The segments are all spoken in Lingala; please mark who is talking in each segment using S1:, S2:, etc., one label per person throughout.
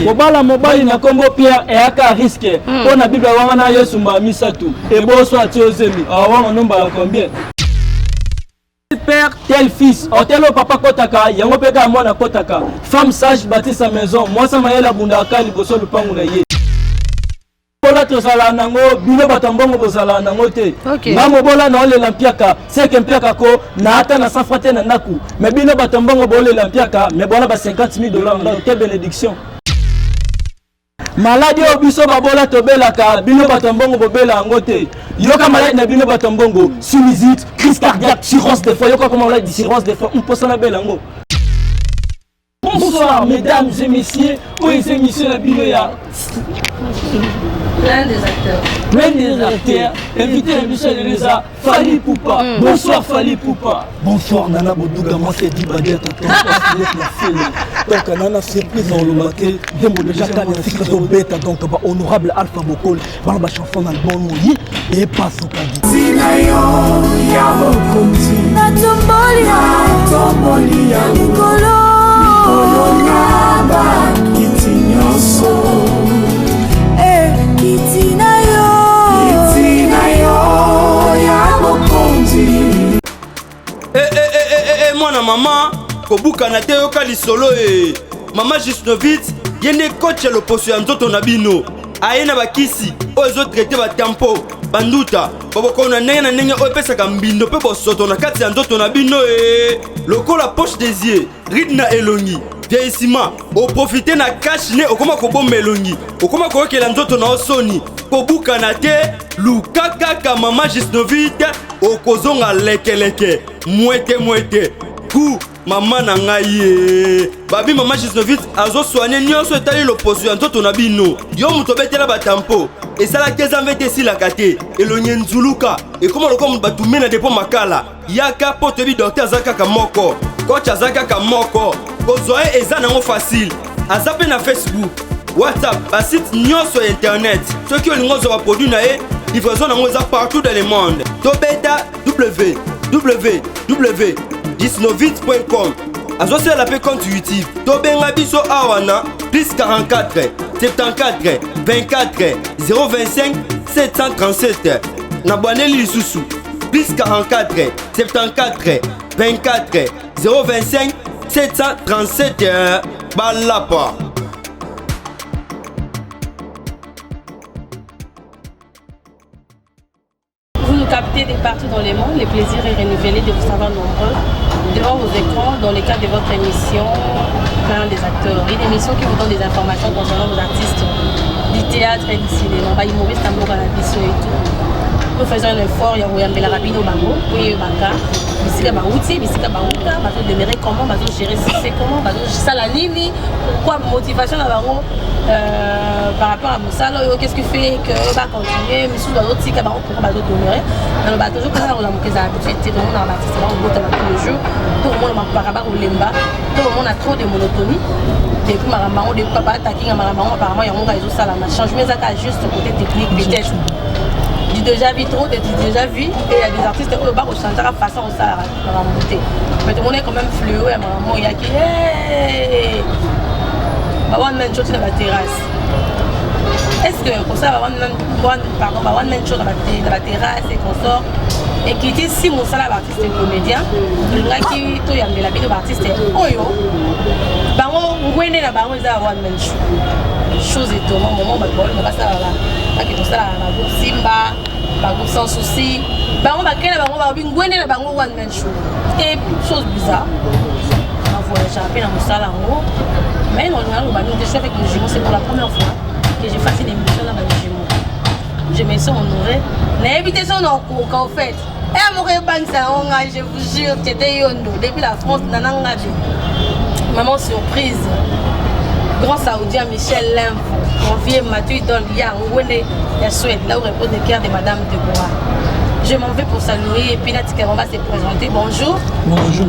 S1: Kobala mobali na kombo Pierre et aka risque. On a Bible wana Yesu mba misatu. Et bon soit tiozemi. Awa nomba la combien? Père, tel fils, tel papa kotaka, yango peka mwana kotaka. Femme sage bâtit sa maison. Moi ça m'a la bundaka liboso lupangu na ye. Bola tozala nango, bino batambongo bozala nango te. Ngamo bola na ole lampiaka, c'est mpiaka ko na ata na safrate na naku. Mais bino batambongo bole lampiaka, mais bola ba $50,000 là, quelle bénédiction. Maladie obiso babola tobelaka, bino batambongo bobela ngote. Yoka maladie na bino batambongo, sinusite, crise cardiaque, cirrhose des foies, yoka comment on l'a dit cirrhose des foies, on peut s'en belango. Bonsoir mesdames et messieurs, oui c'est monsieur la binoya.
S2: Plein des acteurs.
S1: Plein des acteurs. Invité à Michel Elisa, Fali Poupa. Bonsoir Fali Poupa. Bonsoir Nana Boudouga, moi c'est Dibadia, tonton. Donc Nana surprise en l'omaté. Dembo déjà quand il y a un bêta, donc honorable Alpha Bokol. Voilà ma chanson dans le bon mouillé et passe au cadeau. Sinayo, Yabo Kunti. Natombolia, Nikolo. Nikolo Naba, Kitinyoso.
S3: Mwana mama kobuka na te yoka lisolo mama Gisnovitz yende coach ya loposo ya nzoto na bino aye na bakisi oyo ezotraite batempo banduta babokona ndenge na ndenge oyo epesaka mbindo mpe bosoto na kati ya nzoto na bino lokola poche des yeux ride na elongi vieillissement oprofite na cash ne okoma kobomba elongi okoma koyokela nzoto na osoni kobuka na te luka kaka mama Gisnovitz okozonga lekeleke mwete ku mama na ngai babi mama Gisnovitz azo soigner nyonso etali loposo ya nzoto na bino yo muto betela batampo esalaki ezambe te esilaka te elongi nzuluka ekoma lokola batume na depo makala yaka po toyebi docteur aza kaka moko coach aza kaka moko kozwa ye eza nango facile aza mpe na Facebook WhatsApp basite nyonso ya internet soki olingi ozwa baproduit na ye livraison nango eza partout dans le monde tobeta www.gisnovitz.com azosala mpe compte YouTube tobenga biso awa na plus 44 74 24 025 737 na bwaneli lisusu plus 44 74 24 025 737 balapa.
S2: Vous nous captez de partout dans le monde, le plaisir est renouvelé de vous savoir nombreux devant vos écrans dans le cadre de votre émission Plein des acteurs. Une émission qui vous donne des informations concernant vos artistes du théâtre et du cinéma. Bah, humoriste amour à la biso et tout. Nous faisons un effort, il y a Royambela Rabino Bango, oui, Baka, Bisika Baouti, Bisika Baouta, Bato demeurer comment, Bato gérer c'est comment, Bato Salanini, pourquoi motivation à Bango par rapport à Moussalo, qu'est-ce qui fait que va continuer, mais sous l'autre, si Bato pourquoi Bato demeurer. Dans le bateau, je connais on a manqué d'habitude, tout le monde a bâti, c'est bon, tous les jours, tout le monde a par rapport au Lemba, tout le monde a trop de monotonie. Depuis Marambaron, depuis Papa Taking à Marambaron, apparemment, il y a un réseau Salama. Changement, ça a juste côté technique, peut-être. J'ai déjà vu trop, j'ai déjà vu, et il y a des artistes qui ont chanté à façon où ça va monter. Mais tout le monde est quand même flué, maman, il y a qui hey! One man show dans la terrasse. Est-ce que pour ça, one man show dans la terrasse et qu'on sort et qui dit si mon salaire artiste est comédien, le gars qui toi y a de la vie de artiste est oyo. Bango ngwene na bango za one man show. Chose étonnante, moment bah on va ça là. Là qui tout ça la groupe Simba, la groupe Sans Souci. Bango ba kena bango ba ngwene na bango one man show. Et chose bizarre. On voyage à peine dans ça là en haut. Mais non, je suis avec le jumeau, c'est pour la première fois que j'ai fait une émission là avec le jumeau. Je me sens honorée. L'invitation en fait. Et mon je vous jure, c'était Yondo. Depuis la France, Nanangabi. Maman surprise. Grand Saoudien Michel Limfo. Convié Mathieu Idol, Yang Wene, la Suède, là où repose le cœur de Madame Deborah. Je m'en vais pour saluer et puis là, Tikaramba s'est présenté. Bonjour.
S1: Bonjour.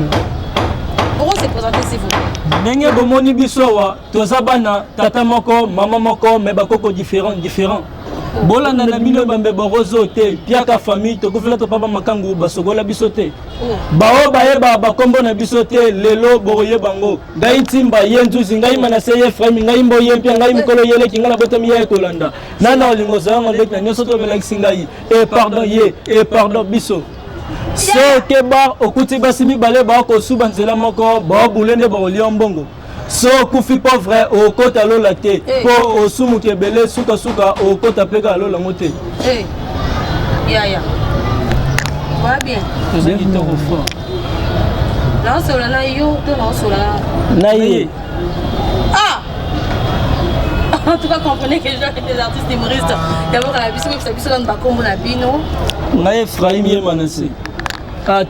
S2: Pourquoi s'est présenté s'il vous plaît?
S1: Ndenge bomoni biso wa tozabana tata moko mama moko mais bakoko différent. bolanda na bino bambe borozo te piaka famille tokofela to papa makangu basokola biso te bao bayeba bakombo na biso te lelo boroye bango ngai ntimba ye nzuzi ngai manase ye frame ngai mbo ye mpia ngai mikolo yele kinga na botami ye kolanda nana olingo zanga ndek na nyoso to belakisi ngai et pardon ye et pardon biso soke ba okuti basi mibale bakosuba nzela moko baobulende baolia mbongo so kufi pauvre okota lola te po osumuki ebele sukasuka okota peka lola ngo te
S2: ya va bien
S1: ozangi toko fort
S2: naosola na yo to naosola
S1: na ye
S2: en tout cas comprenez que je suis des artistes humoristes d'abord la biso que ça biso dans bakombo na bino
S1: ngai Ephraim ye manase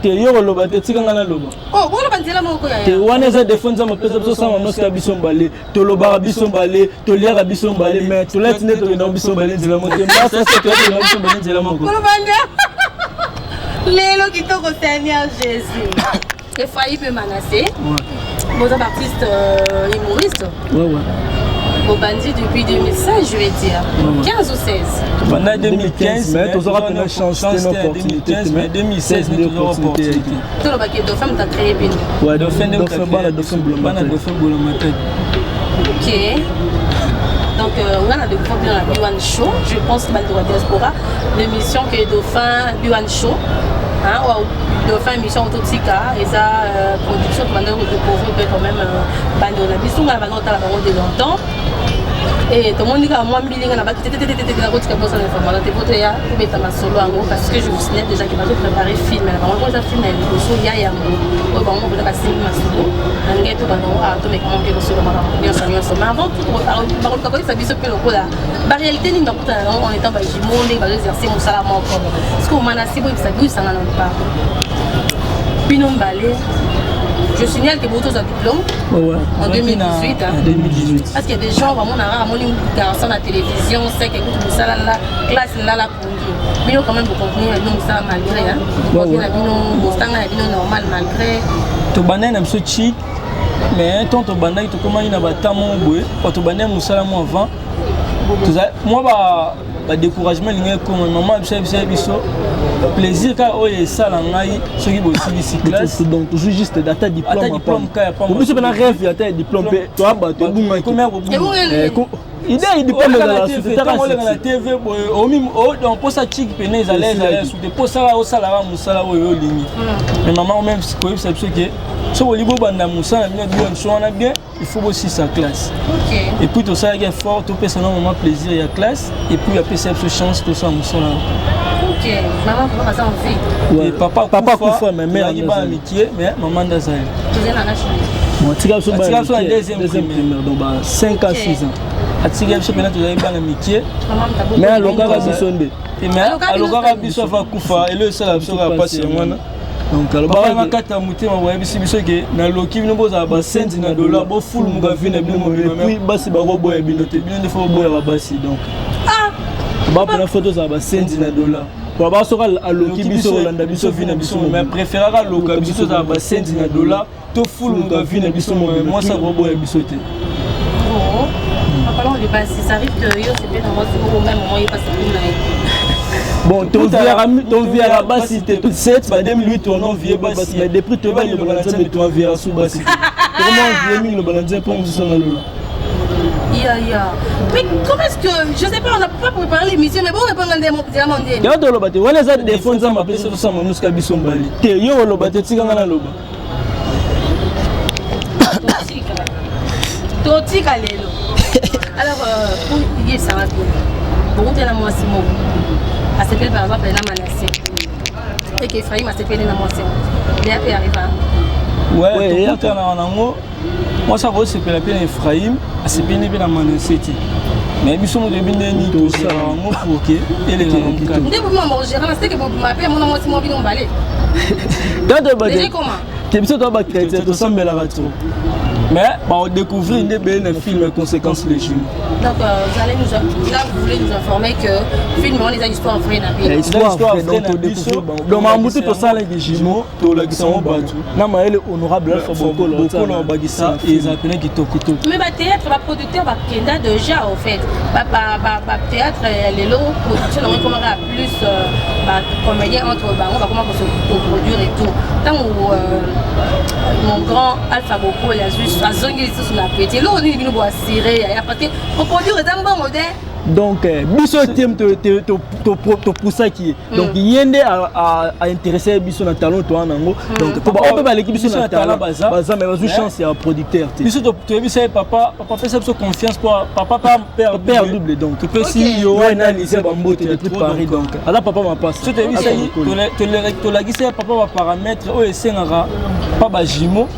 S1: te yo loba te tikanga na loba
S2: bona banzela moko ya
S1: te wana za défense ma pesa biso sama noska biso mbale to loba biso mbale to liara biso mbale mais to let ne to na biso mbale nzela mo te mbasa se to na biso mbale nzela moko
S2: lelo kitoko Seigneur Jésus Ephraim peut Manassé bon artiste humoriste au bandit depuis 2016, je vais dire. 15 ou 16.
S1: Pendant 2015, mais tu auras une chance, mais 2016, mais tu auras opportunité.
S2: Tu as dit que Dauphin t'a créé bien.
S1: Ouais, Dauphin Boulamatel.
S2: Ok. Donc, on a découvert bien la B1 Show. Je pense que c'est la diaspora. L'émission que Dauphin B1 Show. Dauphin émission autotika et ça production de manière de découvrir quand même bande on a vu souvent la bande de longtemps et tout le monde dit que moi billing on a pas tete la route qui pose l'information te pote ya pour mettre ma solo en gros parce que je vous signale déjà qu'il va préparer film mais par contre ça film elle le solo ya bon on peut pas signer ma solo on est tout dans tout mais comment que le solo bien sûr mais avant tout par contre quand ça bise peu le là la réalité ni dans on est en bas jumeau on va exercer mon salaire encore parce que Manassé bon ça bouge ça n'en pas Binom Balé. Je signale que Boto a diplôme en 2018. Parce qu'il y a des gens vraiment qui garçon à la télévision, c'est que ça la classe là pour nous. Mais quand même pour contenir ça malgré hein. Pour contenir la normal malgré.
S1: To banane am so chic mais tant to banane to comment ina batamo boy, to banane musala mo avant. Moi ba découragement linga comme maman biso plaisir ka oye sala ngai soki bo si classe donc toujours juste data diplôme ka pas moi na rêve ya ta diplôme to aba to bunga idée diplôme de la société la TV au même donc pour ça chic penez à l'aise sous des pour ça au salaire musala oyo lingi mais maman même ko yebisa biso ke so bo libo banda musala bien bien so on a bien il faut aussi sa classe. OK. Et puis tout ça il est fort tout personne moment plaisir il y a classe et puis il y a cette chance tout ça musala.
S2: OK. Maman comment ça en fait?
S1: Oui, papa kufa mais mère il ba amitié mais maman d'Azaï.
S2: Vous êtes en âge.
S1: Bon, tu as la deuxième primaire donc 5 à 6 ans. Atiga biso pena tozali bana mikie mais alokaka biso nde mais alokaka biso fa kufa ele sala biso ka pasi mwana donc alobaka na kata mutema boya biso ke na loki bino boza ba cent na dollar bo full muka vina bino puis basi ba ko boya bino te bino defo boya ba basi donc ba pena photo za ba cent na dollar pour ba soka aloki biso olanda biso vina biso mais préférera loka biso za ba cent na dollar to full muka vina biso moi ça ko boya biso te.
S2: Ça arrive que yo c'est bien au même moment il passe
S1: bon ton vie à la base c'était 7 ba 2008 on en vie basi mais depuis tu vas le balancer mais toi vie à sous basi comment vie le balancer pour nous sur là
S2: mais comment est-ce que je sais pas on n'a pas préparé l'émission mais bon on répond des mots diamant
S1: ndé yo to lobate wala za défense ma pesa to sama nous ka biso mbali te yo lobate tikanga na loba
S2: totika lelo. Alors, pour y ça va bien. Pour vous, moi, c'est mon. À ce par exemple, il y a Manassé. Et que Ephraim a s'appelé dans moi, c'est. Il est arrivé.
S1: Ouais, et après, moi, ça va se faire la Ephraim, à se payer dans Manassé. Mais ils sont devenus ni tout ça, pour que et les gens.
S2: Dès que moi, je rentre, que vous m'appelez, mon nom, c'est mon bilan balai.
S1: Quand tu vas dire comment tu es sûr que tu vas créer, tu sens bien la radio. Mais on découvre une belle film conséquences les jumeaux.
S2: Donc vous voulez nous informer que le film on les a histoire vraie na
S1: histoire vraie donc Mambutu to ça les jumeaux to la gisamo batu na maele honorable Alpha Bokolo to bagisa et ils appellent kitoko.
S2: Mais ba théâtre ba producteur ba kenda déjà au fait ba théâtre les lots production on commence plus ba comédien entre bango ba comment se produire et tout tant mon grand Alpha Bokolo il a juste à zongi sur la petite là on est venu boire ciré parce que on produit un bon modèle.
S1: Donc biso team to poussa qui donc yende à intéresser biso na talent to anango donc on peut pas l'équipe biso na talent baza mais bazo chance ya producteur biso to biso papa fait ça confiance pour papa père double donc tu peux si yo analyser bambote de préparer donc ala papa m'a passe tu te biso to la gisa papa va paramètre o esengara pas ba jimo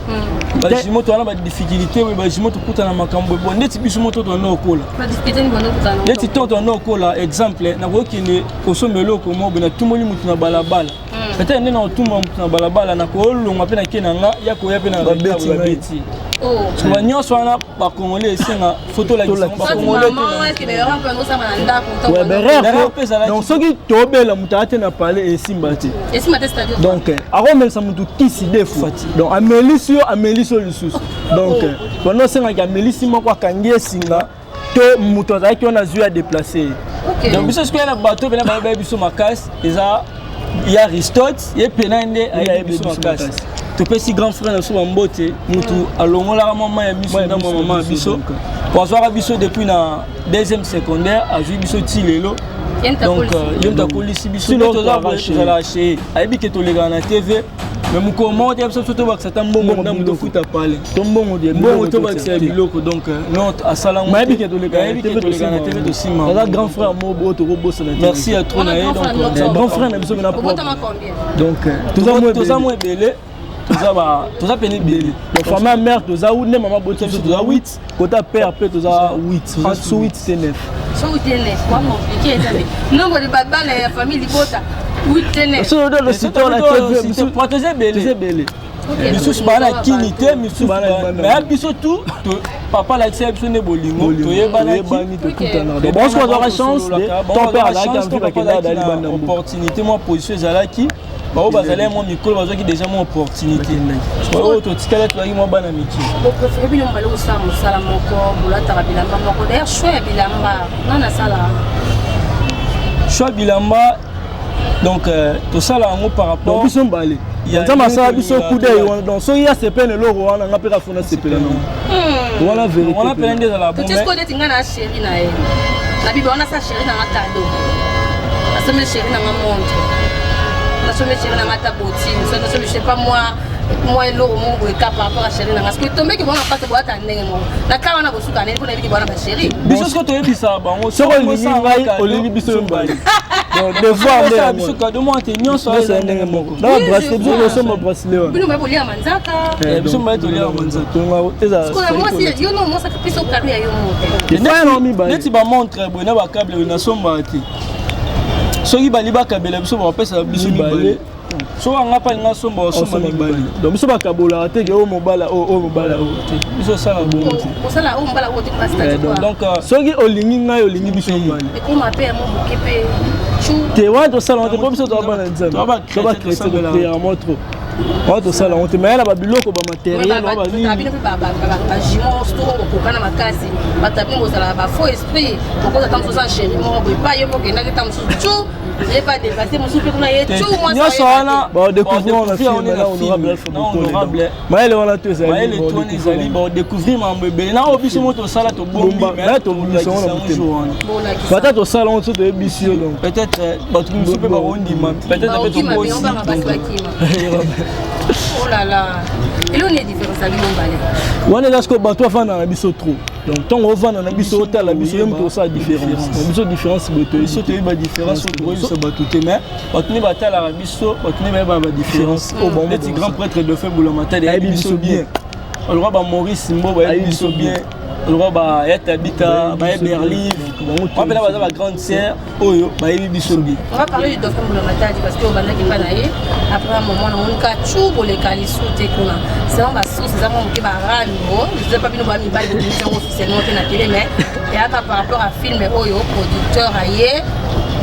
S1: ba jimo to ana ba difficulté oui ba jimo to kutana makambo bon ndeti biso moto to na okola
S2: ba difficulté ni bono kutana
S1: neti tonto na okola exemple na kokine kosomelo ko mo bena tumoli mutu na balabala peut-être ndena otumba mutu na balabala na kolonga pe na kenanga ya ko ya pe na babeti oh so nyonso wana ba congolais esenga photo la ba congolais donc soki tobela mutu ate na parler esimba te
S2: c'est-à-dire
S1: donc aromelisa mutu kisi defu donc amelisio lisusu donc wana senga amelisi moko akangi esinga to mutu azalaki wana azwi ya déplacer donc biso soki na bato pena bayebi biso makasi eza ya Aristote ye pena nde ayebi biso makasi topesi grand frère na biso bambote mutu alongolaka mama ya biso na mama ya biso azwaka biso depuis na deuxième secondaire azwi biso ti lelo donc ye mutu akolisi biso tozala ache ayebi ke tolekaka na TV mais mon commande il y a surtout que ça tombe bon dans le foot à parler tombe bon to bakisa biloko donc non à salam mais bi ke to le gana TV de Simon là grand frère mo to robo ça merci à trop na donc grand frère na biso na donc tous à moins belé tous à peine belé donc famille mère tous à ou ne maman boté tous à 8 côté père peut tous à 8 sur 8 c'est 9
S2: sur 8 c'est 9 quoi compliqué nombre de baba la famille libota. Oui, tenez.
S1: Sur le site on a TV protéger belé. Biso bana kinité biso bana mais biso tout papa la tse biso ne bolingo to yebana to kutana. Bon on aura chance ton père là quand tu vas que là dans bana opportunité moi position ezalaki ba bazala moi micro bazaki déjà mon opportunité. Oh to tikala to moi bana miki.
S2: Bon préféré bilamba balo sa musala moko bulata bilamba moko d'ailleurs choix bilamba nana sala.
S1: Choix bilamba donc tout ça là en par rapport donc ils sont balés il y a ça massa biso coup d'œil donc so ya se peine le roi na ngapeka fona se peine non voilà vérité on a plein de la bonne
S2: tu sais quoi de tinga na chérie na elle la bibi on a sa chérie na matado na somme chérie na montre na somme chérie na mataboti na somme je sais pas moi lo mongo ka par rapport à chérie na parce que tomber que bon pas te boîte ndenge mo na ka wana bosuka na pour na bibi bona ba chérie
S1: biso ko to yebisa bango so ko lingi ngai olingi biso mbali donc devoir de biso ka de moi te nyonso ça ndenge moko na bracelet biso so mo bracelet
S2: bino ba bolia manzaka
S1: biso mo to lia manzaka to nga eza
S2: ko moi si yo no mo sa piso karu ya yo mo
S1: neti ba montre bo na ba câble na somba ti soki bali ba kabela biso ba pesa biso mibale so anga pa nga somba mibale donc biso ba kabola te ke o mobala te biso sala bon
S2: o sala o mobala o te pasta
S1: donc soki olingi ngai olingi biso mibale
S2: e ko ma pe mo bokepe
S1: te wa to sala on te biso to ba na nzambe to ba chrétien de la montre on to sala on te mais la ba biloko ba matériel ba
S2: ni ba jimo sto ko kana makasi ba tapin ko sala ba faux esprit ko ko tam so sa chérie mo ba yo mo ke na ke tam so tout j'ai pas dépassé mon soupe kuna yetu moi ça
S1: wana ba découvrir on a fait honorable mais le wana to ça mais le to ni zali ba découvrir ma bébé na obiso moto sala to bomba mais to biso wana peut-être to sala on to biso donc peut-être ba tu me soupe ba ondima peut-être peut to aussi
S2: oh là là et là on est différent ça lui on balé
S1: wana est-ce que ba toi vendre na biso trop donc tant on vendre na biso ta la biso même to ça différence biso différence boto biso te ba différence so batute mais batuni batala la biso batuni ba différence au bon petit grand prêtre de fait boulomata de biso bien le roi Maurice Mbo biso bien le roi Tabita Berlin on appelle la grande sœur oyo biso bien.
S2: On va parler du dauphin Boulamata parce que au banda qui pas naïe après un moment on ka chou pour les calisous tekuna c'est on va sous c'est ça on qui va rano je sais pas bien on va mi émission officiellement na télé mais et à par rapport à film oyo producteur aïe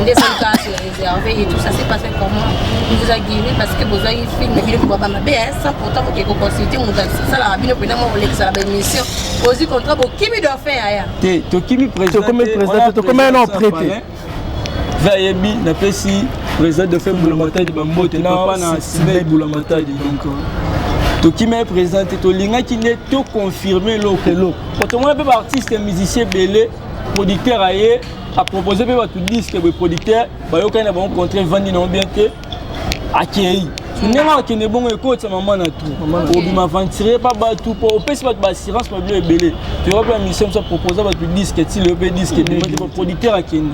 S2: des cas réservé et tout ça s'est passé comment vous a guéri parce que vous avez film mais vous pas ma BS pourtant vous que consulter on ça la bien pendant moi ça la émission aussi contrat pour qui doit faire aya
S1: to kimi président to comme un nom prêté vayebi na pesi président de faire Boulamata de Bambote na pas na Sinaï Boulamata donc to kimi président to linga qui n'est to confirmer l'okelo quand on peut artiste musicien belé producteur aye a proposé tout disque le producteur ba yo kana ba rencontrer vandi non bien que accueilli n'est-ce qui n'est bon écoute ça maman na tout obi m'aventurer pas ba tout pour pèse pas assurance pas bien belé tu vois pas mission ça proposer tout disque ti le disque de producteur akini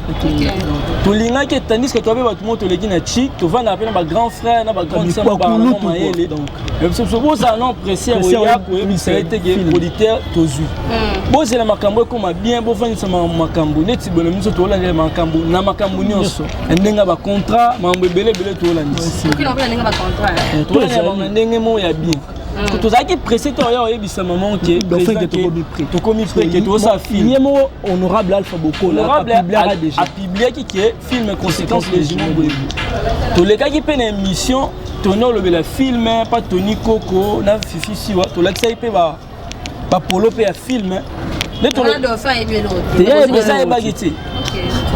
S1: to linga que tandis que toi ba tout monde to leki na chic to vendre appel ba grand frère na ba grande sœur ba maele donc même ce ça non pressé ya ko ça été que producteur to zui bon c'est la makambo comme bien bon vendre ça makambo neti bono miso to la makambo na makambo nyonso ndenga ba contrat mambo belé to la nisi
S2: qui n'ont pas ndenga ba contrat
S1: tout le ndenge mo ya bien que tu as qui pressé toi ya yebisa maman qui président to komi prêt que to ça film
S4: honorable Alpha Boko
S1: là a publié qui est film conséquence les jumeaux boyebu to les gars qui prennent émission tono le la film pas Tony Coco na Fifi Siwa to la qui pa ba polo pe ya film
S2: mais to le dauphin et bien l'autre
S1: mais ça est baguette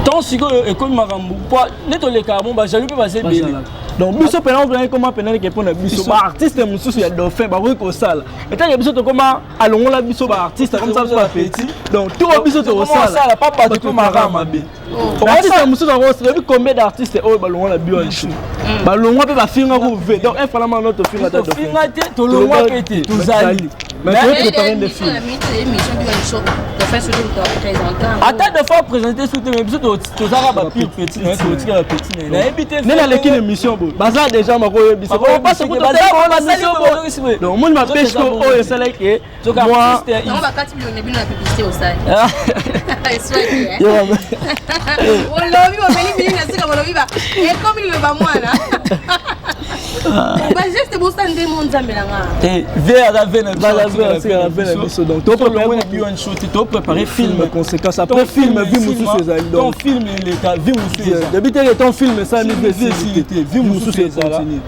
S1: tant si que comme marambu pas neto le carbon ba jaloux peut passer bien
S4: donc biso pena on vient comment pena que pour biso ba artiste mususu ya dauphin ba ko sala et tant que biso to comment allons la biso ba artiste comme ça ba petit donc tout biso to sala
S1: pas pas tout marama be
S4: artiste mususu on se combien d'artistes oh ba longa la bio ba longa pe ba finga ko ve donc un vraiment notre finga ta dauphin
S1: finga te to longa pété to zali
S4: mais tu préparer des films
S1: attends de fois présenter sous tes biso to zara ba pire petit na to tika petit na éviter
S4: na l'équipe émission baza déjà ma ko yebisa
S1: on passe ko to
S4: donc moi ma pêche ko o yesala ke moi
S2: on va quand il y a une publicité au site on l'a vu on met une c'est comme on l'a vu et comme il le va moi là bah juste bon ça ndé mon zambelanga
S1: et vers la veine
S4: donc to préparer film conséquence après film vu mususu ezali
S1: donc film les cas vu mususu
S4: d'habitude ton film ça ni
S1: vu mususu ezali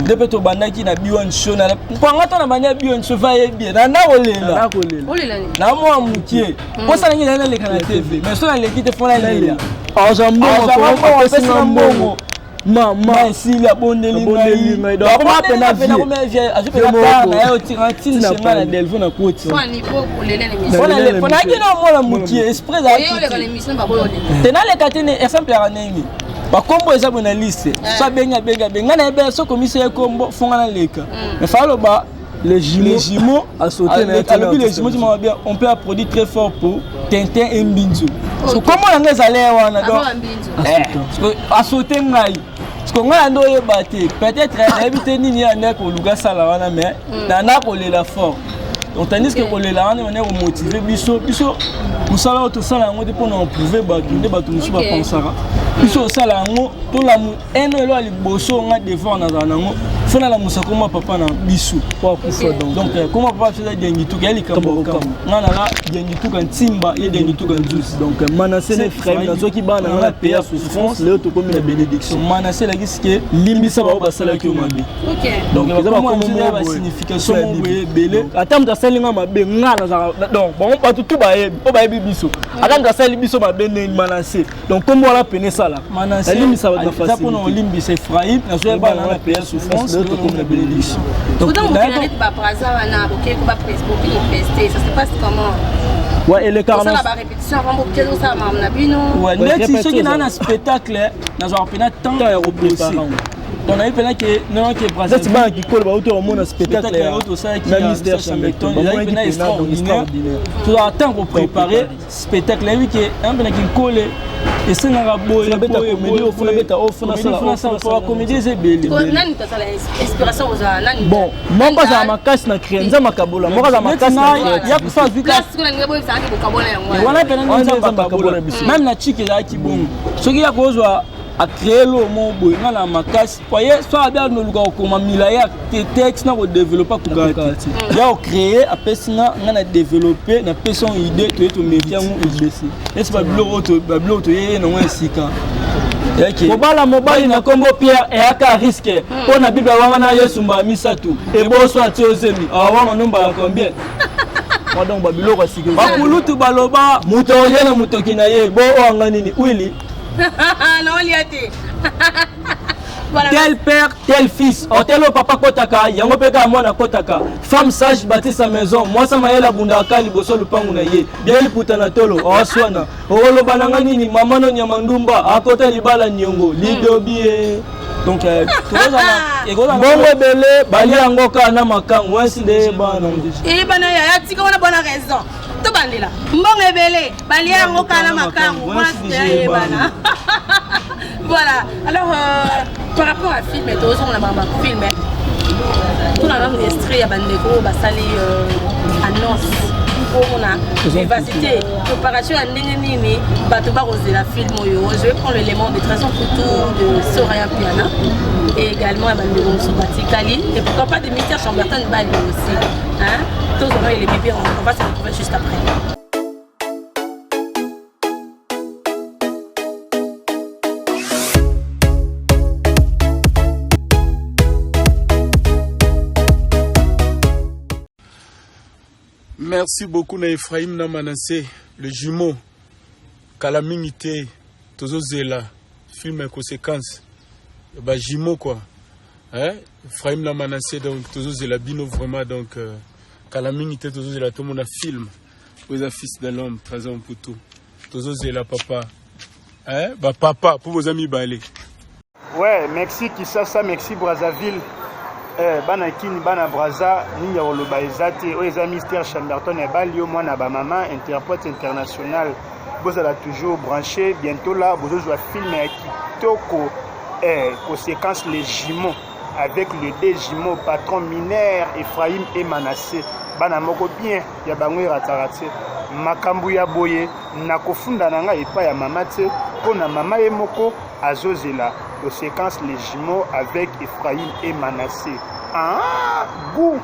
S1: depuis to bandaki na biwan show na panga to na mania biwan show va bien na olela na moi mukie ko ça ngi na le kana TV mais so na le kite fona lela
S4: jambo ko pesa mbongo
S1: mama si la bondeli ngai
S4: donc comment pena vie
S1: azopela na yo tirantine chez na Delvaux na koti
S2: kwa niveau pour lele
S1: l'émission fona ki na moi la mukie esprit za
S2: yo l'émission ba bolole
S1: tena le katene exemple ya nengi ba kombo eza bona liste so benga na ebe so commission ya kombo fonga na leka mais falo ba
S4: les jumeaux
S1: à sauter les jumeaux tu m'as bien on peut applaudir très fort pour Tintin et Mbinzo so comment on les aller wana donc à sauter ngai parce que ngai ndo yebate peut-être éviter nini ya ndeko luga sala wana mais na ko le la fort donc tandis que ko le la wana on est motivé biso musala auto sala ngo pour nous prouver bato nde bato musu ba pensara biso sala ngo to la mu eno elo ali boso nga devant na zanango fona la musa koma papa na biso pour kufa donc comment papa faisait dengi tout yali kambo nga na la dengi tout kan timba ye dengi tout kan juice
S4: donc manasé les frères na zo ki bana na payer souffrance le to comme la bénédiction
S1: manasé la giske limbisa ba sala ki mabe
S2: OK
S1: donc ça va comme ba signification belé
S4: atam da salinga mabe nga na donc bon pas tout ba biso adam da sali biso mabe ne manasé donc comme on la peine ça là
S1: manasé
S4: limbisa ba facile
S1: ça pour on limbisa Ephraïm na zo ba na payer souffrance comme la bénédiction.
S2: Donc vous avez pas présent na OK ko ba Facebook ni pester ça se passe comment?
S4: Ouais et le carnet.
S2: Ça la répétition avant pour que ça na bino.
S1: Ouais net ce qui na un spectacle na zo pena temps ya repréparer. On a eu pena que non que Brazil.
S4: C'est pas qui colle ba auto mon spectacle
S1: na ministère Chamberton il a pena extraordinaire. Tout attend pour préparer spectacle lui qui un pena qui colle Et c'est un rabo, il y a des comédies, comédie, c'est belle.
S4: Bon, moi, je suis ma casse na créer, je ma kabola. Moi, je suis ma casse na il y a pour ça vu même na chic et qui bon. Ce qui a cause à créer le mot boy, na ma casse. Voyez, soit bien nous le comme milaya, tes textes na ko développer pour garantir. Il y a créé après ça na développer na personne idée to métier ou idée. Est-ce pas bleu to yé na un sika. Mobala mobali na Congo Pierre et aka risque. On a bible wanga na Yesu mba misatu. Et bon soit tiozemi. Awa nomba ya combien? Madon babilo ka sike. Bakulutu baloba muto yena muto kinaye bo wanga nini wili.
S2: Non liate.
S1: Tel père, tel fils, tel papa kotaka, yango peka mwana kotaka. Femme sage bâtit sa maison, moi ça m'a la bundaka liboso lupangu na ye. Bien putana tolo, oswana. Olo bananga nini mama no nyamandumba, akota libala nyongo, lidobie. Donc bongo belé, bali yango kana makangu, ainsi de bana.
S2: Et bana ya tika wana bonne raison. To bandila. Mbongo belé, bali yango kana makangu, ainsi de bana. Voilà. Alors par rapport à film, et toujours on a un film. Tout la même industrie à Bandeko, Basali annonce. On a vivacité, préparation à Nengenini, Batoba Rosé la film. Je vais prendre l'élément de Traçon Coutou de Soraya Piana et également à Bandeko Soubati Kali et pourquoi pas de Mystère Chambertin Bali aussi. Hein? Tous on a les bébés, on va se retrouver juste après.
S5: Merci beaucoup na Ephraim Namanase, le jumeau. Calamité, Tozo Zela, film et conséquences. Bah jumeau quoi. Hein? Ephraim Namanase donc Tozo Zela bino vraiment donc Calamité Tozo Zela tout le monde a film. Vous êtes fils de l'homme, par exemple pour tout. Tozo Zela papa. Hein? Bah papa pour vos amis balé.
S6: Ouais, merci Kisasa, merci Brazzaville. Bana Kini, Bana Braza, Ninya Oloba Ezate, Oeza Mystère Chambertin et Balio, moi na ba maman, interprète international. Vous allez toujours branché, bientôt là, vous allez jouer film Kitoko, conséquence les jumeaux, avec le deux jumeaux, patron mineur, Ephraim et Manassé. Bana moko bien, ya bangwe ratarate. Makambu ya boye, nakofunda nanga epa ya mamate, pona mama e moko azozela. Conséquence les jumeaux avec Ephraim et Manassé. Ah, goût!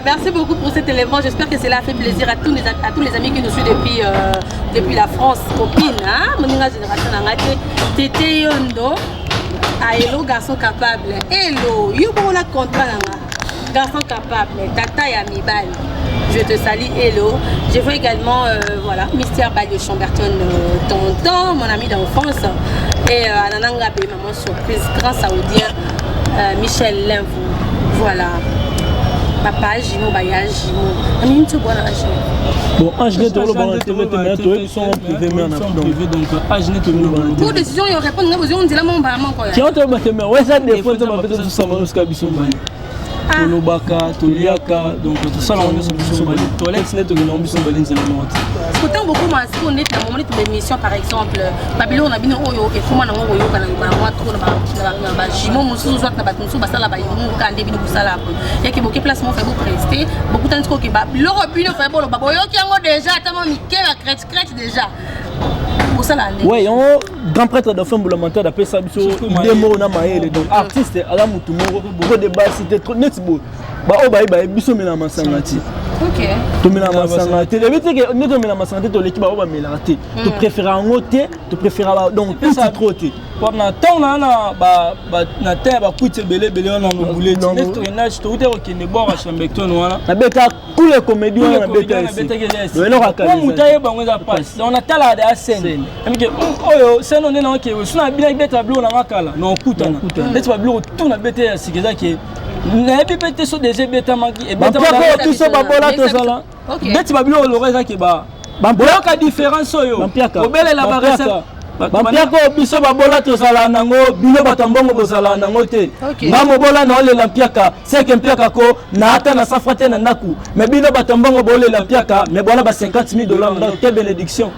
S2: Merci beaucoup pour cet élément. J'espère que cela a fait plaisir à tous les amis qui nous suivent depuis la France. Copine, hein? Mon génération n'a raté. Tété Yondo. Ah, hello, garçon capable. Hello, you bon la contrat garçon capable. Tata Yamibal. Je te salue, hello. Je vois également, voilà, Mystère Balio Chambertin, tonton, mon ami d'enfance. Et Anananga Bé, maman surprise, grand saoudien, Michel Linvou. Voilà. Papa, Jimo, Baya, Jimo. Ami, tu vois là,
S4: bon, Ange to le TV, ils sont privés, mais on a privé, donc Ange to le
S2: pour décision, il répond, on dit là, mon maman, quoi.
S4: Qui ont te battu, mais ouais, ça des fois, ça m'a fait tout ça, jusqu'à Bissomali. Tolobaka, Toliaka, donc tout ça, on est sur Bissomali. Toilette, net, on est en Bissomali, c'est le monde.
S2: Pourtant, beaucoup de gens, on est dans le moment de l'émission, par exemple, Babylone, on a bien Oyo, et comment on a Oyo, quand on a trop de Jimo, on sous soit na on sous basala ba yomu quand début de sala. Et que beaucoup placement fait beaucoup rester, beaucoup de temps que ba l'Europe ne fait pas le babo yo qui a déjà tellement niqué la crête déjà.
S4: Ouais, on grand prêtre de femme boulamanteur d'après ça biso démo na maele donc artiste ala mutu moko beaucoup de base c'était trop net beau. Ba o ba biso mena masangati.
S2: OK.
S4: To mena masangati. Le but c'est que nous to mena masangati to l'équipe ba o ba melati. Tu préfères en côté, tu préfères donc tout ça trop té.
S1: Pendant temps na na terre ba kuite belé on a boulé next to nage to utero ki ne bora Chambertin wana.
S4: Na beta tous les comédiens na beta ici.
S1: Le no ka. Comme mutaye ba ngeza passe. On a tala de scène. Oyo scène on est na ke suna bien beta blo na makala. No kutana. Let's ba blo tout na beta ya sikeza ke. Na beta so des beta magi et beta
S4: ba tout ça ba bola to sala.
S2: OK.
S1: Beta ba blo le reza ke ba. Ba bola ka différence oyo. Obele la ba recette. bampiaka biso babola tozala nango bino bato mbongo bozala nango te nga mobola na olela mpiaka seke mpiaka ko na ata na safra te na ndaku me bino bato mbongo bolela mpiaka me bona ba 50 000 dollars ndako te bénédiction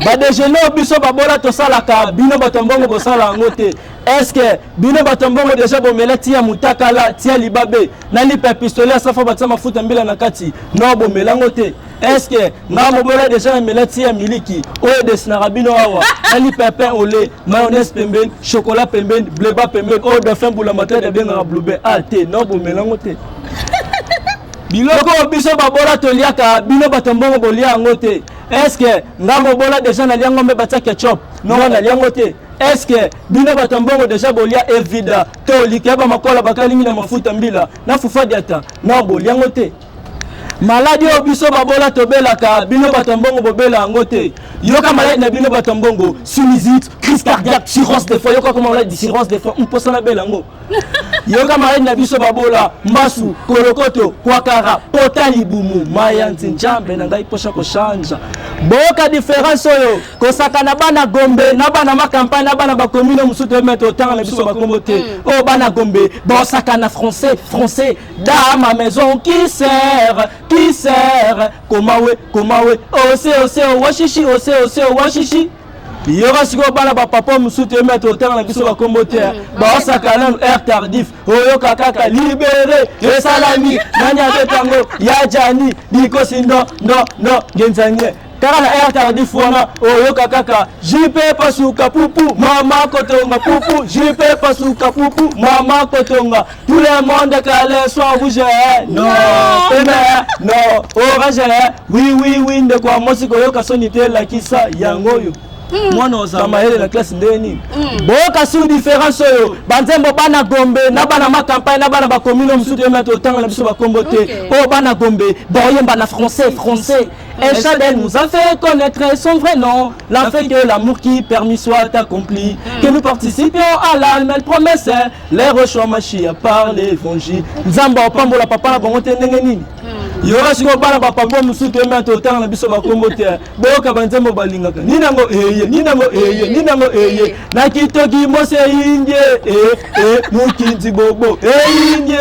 S1: badejeuner biso babola tosalaka bino bato mbongo bosala yango te est-ce que bino bato mbongo déjà bomela tia mutakala tia libabe nalipa pistolet asafa batia mafuta mbila na kati no bomela yango te est-ce que nga mobola déjà emela tia miliki oyo desinaka bino awa nalipa pain au lait mayonnaise pembeni chocolat pembeni bleba pembeni oyo dauphin boulamatade abengaka blube a te no bomela yango te biloko biso babola toliaka bino bato mbongo bolia yango te est-ce que nga mobola déjà nalia ngombe batia ketchup nongo nalia yango te est-ce que bino bato mbongo déjà bolia evida to likia bamakola bakalingi na mafuta mbila na fufa diata no bolia yango te maladi oyo biso babola tobelaka bino bato mbongo bobela yango te yoka maladi na bino bato mbongo sinusite crise cardiaque cirrhose de foie yoka koma maladi cirrhose de foie mposa na bela yango yoka maladi na biso babola mbasu kolokoto kwakara pota libumu mayanti njambe na ngai posha koshanja boka différence oyo kosaka na bana gombe na bana makampagne na bana bakomune mosusu toyemete otanga na biso bakombo te oyo bana gombe bosaka na français dans ma maison qui sert komawe ose washishi ose washishi yoka sikoyo bana bapapa mosusu toyemete otanga na biso bakombo te baosaka nanu air tardif oyoka kaka libere esalami nani abetango ya jani bikosi ndo ngenzangie kaka na air tardif wana oyoka kaka jipe pasuka pupu mama kotonga pupu jipe pasuka pupu mama kotonga tout le monde calé soit rouge non non orange oui ndeko amosi koyoka soni te lakisa yango yo mwana ozala mayele na classe ndeni boka sur différence oyo banzembo bana gombe na bana makampagne na bana bakomune mosusu yemete otanga na biso bakombo te oyo bana gombe boyemba na français et Chadel nous a fait connaître son vrai nom, l'afin que l'amour qui permis soit accompli, que nous participions à l'almelle promesse, les rechois machia par l'évangile. Nzamba opambola papa na bango te ndenge nini yora siko bana bapambo mususu yemete otanga na biso bakombo te boka banzembo balingaka ninango eye na kitoki mose inje mukinzi bobo inje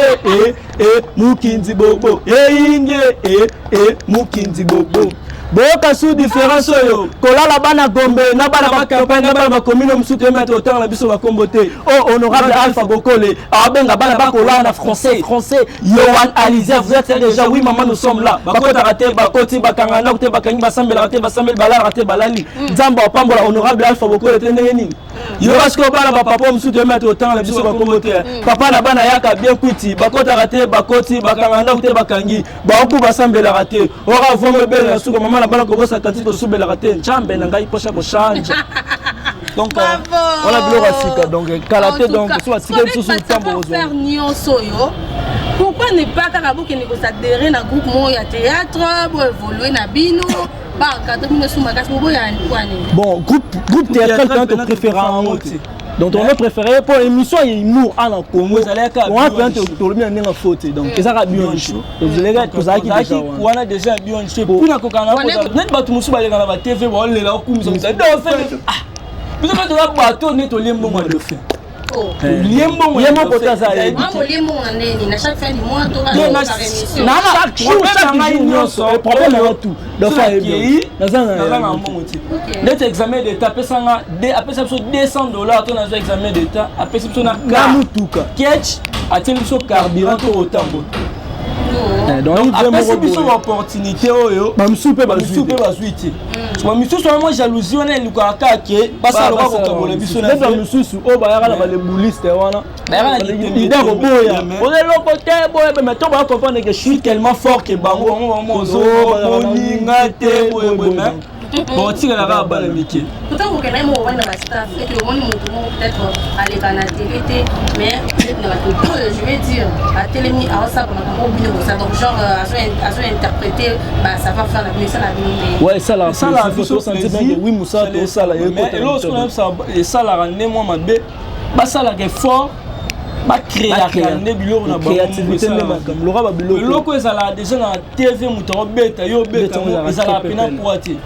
S1: mukinzi bobo inje mukinzi bobo boka sous différence oyo kolala bana gombe na bana bakampagne na bana bakomune mosusu yemete otanga na biso bakombo te oh honorable Alpha Bokole abenga bana bakolala na français Yohan Alizé vous êtes déjà oui maman nous sommes là bakota raté bakoti bakangana te bakangi basambela raté basambela balala raté balali nzamba opambola honorable Alpha Bokole te ndenge nini yo asko bana bapapa mosusu yemete otanga na biso bakombo te papa na bana yaka bien kwiti bakota raté bakoti bakangana te bakangi baoku basambela raté ora vombe bela suko mama na bana kobosa kanti to subela raté njambe na ngai posha ko change donc on a biloko asika donc kalaté donc soit sika biso tambo
S2: ozo pourquoi ne pas karaboke ko s'adhérer na groupe mo ya théâtre pour évoluer na bino
S1: bon groupe théâtral quand on préfère en haut donc on a préféré pour l'émission humour à la Congo on a fait tout le bien dans faute donc ça a bien chaud vous allez que ça qui on a déjà bien chaud pour na kokana net ba tumusu ba na TV ba le la ku muso ça do fait ah vous avez de la bateau net au limbo moi de faire limbo kota ça
S2: limbo nani na chaque fin du mois to ba émission
S1: na chaque jour ça nyonso problème à tout donc ça est bien na monti net examen d'état pesanga après ça $200 to na examen d'état après ça na kamutuka catch ateli so carburant to otambo donc après c'est biso opportunité oyo bamsupe bazuite bamisusu vraiment jalousie wana elikaka ke basa lokako kabola biso na bamisusu oyo bayaka na balebuliste wana idée boya ole loko te boya mais to ba comprendre que je suis tellement fort que bango moninga te boya bon tira la bana miki
S2: pourtant vous connaissez mon bana staff et que mon peut-être aller à la télé mais je vais dire à télé à ça comme ça donc genre à interpréter bah ça va faire la mission à venir
S1: ouais ça la faut sentir bien oui Moussa ça la mais lorsqu'on aime ça et ça la rendre moi ma bé bah ça la fort
S4: ba créer ne biloko na ba
S1: créativité ne makam lora ba
S4: biloko ezala déjà na TV muto beta yo beta ezala pena poati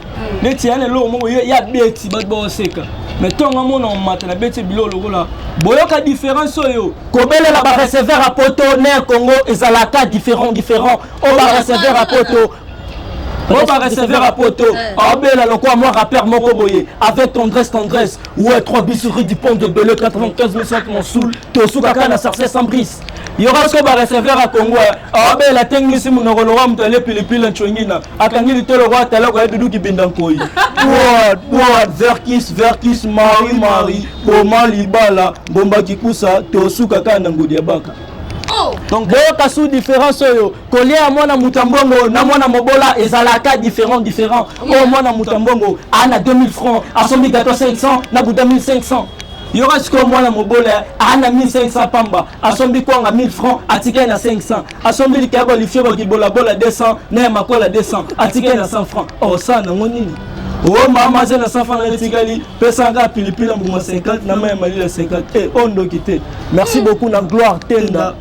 S4: neti ane lo mo ya beti ba bo seka mais tonga mona on matana beti biloko lokola boyoka différence oyo
S1: kobelela ba recevoir à poto ne Congo ezala ka différent on va recevoir à poto. On va recevoir à poto. Abela le quoi moi rappeur moko boye avec tendresse. Ouais 3 bis rue du pont de Beleu 95 500 mon soul. Tosuka kana sarcé sans brise. Il y aura ce qu'on va recevoir à Congo. Abela tengi si mon roloa mtale pilipili nchongina. Akangi litolo roi tala ko ebidu ki bindankoi. What verkis mari boma libala bomba kikusa tosuka kana ngudi baka. Donc boyoka sous différence oyo kolia ya mwana mutambongo na mwana mobola ezalaka différent oh mwana mutambongo ana 2000 francs asombi gato 500 na buda 1500 yora siko mwana mobola ana 1500 pamba asombi kwanga 1000 francs atike na 500 asombi likabo lifiebo kibola bola 200 na makola 200 atike na 100 francs oh ça na ngonini oh mama zena 100 francs na tikali pesa nga pilipili mbuma 50 na maya malila 50 ondo kite merci beaucoup na gloire tenda.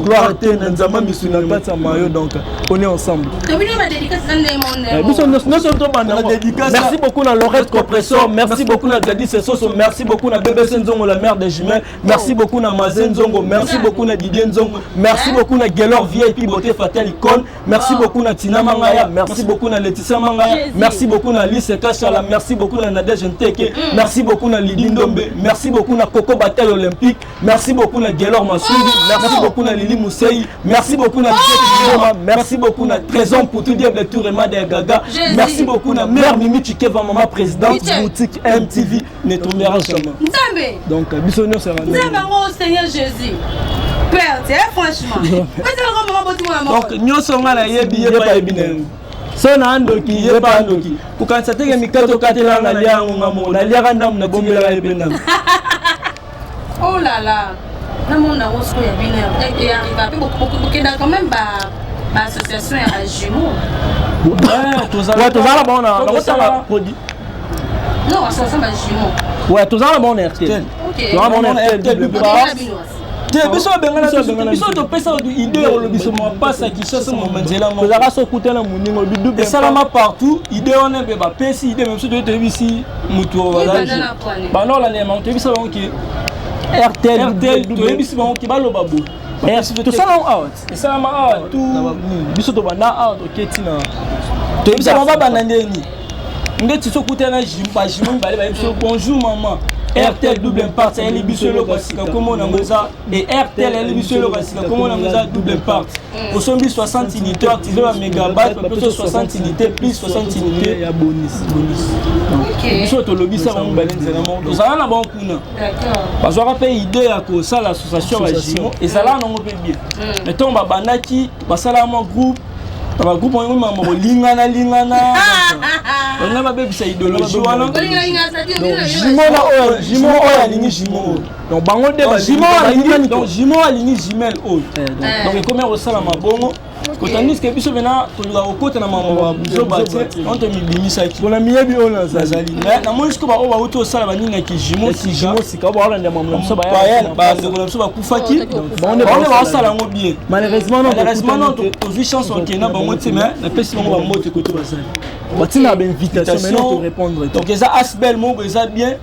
S1: Gloire à Dieu, donc on est ensemble. Merci beaucoup à Lorette Compressor, merci beaucoup à Gladys Soso, merci beaucoup à Bébé Senzongo, la mère des jumelles, merci beaucoup à Mazen Zongo, merci beaucoup à Didier Nzongo, merci beaucoup à Gelor VIP Beauté Fatal Icon, merci beaucoup à Tina Mangaya, merci beaucoup à Laetitia Mangaya, merci beaucoup à Lise Kachala, merci beaucoup à Nadège Nteke, merci beaucoup à Lydie Ndombe, merci beaucoup à Coco Bataille Olympique, merci beaucoup à Gelor Massoudi, merci beaucoup à Lili Mousseï, merci beaucoup à merci beaucoup à Trésor pour tout dire de tout Rema de Gaga, merci beaucoup à Mère Mimi Chikeva, maman présidente boutique MTV, ne tombera jamais. Donc, bisogno sera
S2: Seigneur Jésus. Père, franchement.
S4: Donc, nous sommes à la yebi pas ebinem. Sona andoki yeba andoki. Kukanisa tege mikato katela na lia ngamo, na lia randam na bombela ebena.
S2: Oh là là. Dans mon arrosco, il y a bien et arrive à beaucoup quand même association à jumeaux.
S1: Ouais, tous à la bonne produit.
S2: Non, association à jumeaux.
S1: Ouais, tous à la bonne RTL.
S2: OK.
S1: Tous à la bonne RTL.
S4: biso bengana biso to pesa idée o lobiso mo pasa ki chasse mo manzela mo
S1: za raso kutela muningo bidu
S4: et salama partout idée on est ba pesi idée même si tu te bisi mutu o wala ba non la nema te bisa on ki RTL to bisi ba on ki ba lo babo
S1: tout ça out
S4: et salama out tout
S1: biso to banda out oketina
S4: to bisa ba ba ndeni ngeti so kutela jimba jimu bale ba biso bonjour maman RTL double impact elle biso lo kasika comme na ngoza et RTL elle biso lo kasika comme na ngoza double impact au sombi 60 unités activé à mégabyte plus 60 unités plus 60 unités
S1: ya bonus
S4: OK biso to lobi ça on balenze na monde ça na bon kuna
S2: d'accord
S4: parce qu'on rappelle idée à ko ça l'association à Jimo et ça là non peut bien mais tomba banaki basala mon groupe ba groupe on mama lingana on a ba bebisa idéologie wana Jimo alingi Jimo donc bango de ba Jimo alingi Jimel o donc comme on sala mabongo kotanis ke biso bena to la okota na mama biso bate on te mibimisa ki
S1: bona miyebi ona
S4: zazali na monji ko ba o ba uto sala baninga ki Jimo
S1: sika ba wala ndema mso ba
S4: ba ndeko mso ba kufaki on va sala ngo bien
S1: malheureusement
S4: non to vi chance on kena ba moti mais na pesi ngo ba moti ko to basali
S1: batina ba invitation mais non to répondre
S4: donc ça asbel mo ça bien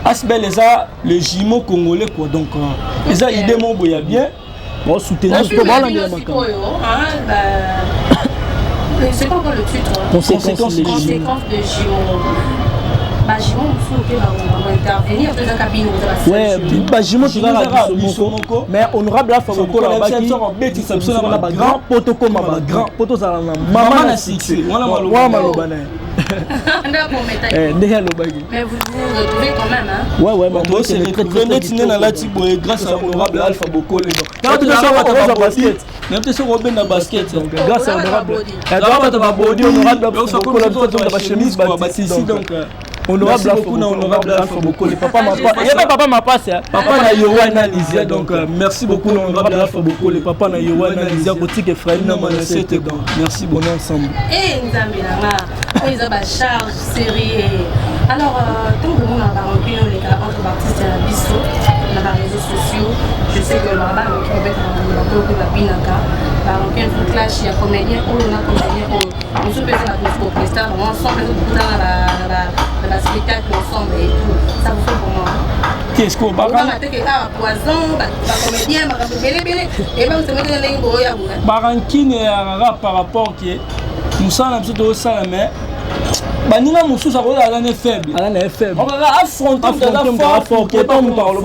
S4: asbel ça le Jimo congolais quoi donc ça idée mo boya bien
S1: bon soutenir
S2: c'est quoi le titre
S1: conséquences
S2: de Jimo bah Jimo on intervenir dans la cabine
S1: ouais bah Jimo tu vas Moko mais honorable la femme ko la baki
S4: beti sabso na ba
S1: grand poto comme ba grand poto za na
S4: mama na six wala
S1: maloba na
S2: mais vous retrouvez quand même hein
S1: ouais
S4: mais c'est très net na lati boy grâce à honorable Alpha Bokole
S1: quand tu as un basket
S4: même te so robin na basket
S1: grâce à honorable ba body honorable Bokole to ba chemise ba donc honorable Alpha Bokole papa m'a passé
S4: papa na Yowana Lizia donc merci beaucoup honorable Alpha Bokole papa na Yowana Lizia boutique Ephraim na Manasete donc merci bon ensemble
S2: et Nzambelanga ils ont ba charge série alors tout le monde a rempli les cas entre artistes et la biso dans les réseaux sociaux je sais que il y a comédien, on a comédien, on se peut faire la co-prestar, ensemble, dans la spectacle ensemble et tout. Ça vous fait pour moi.
S4: Qu'est-ce qu'on va faire?
S2: Poison, comédien, et bien, vous savez,
S4: Barankine et Arara par rapport que nous sommes absolument au salamé. Banina Moussous a regardé faible. On va affronter la force qui est en parle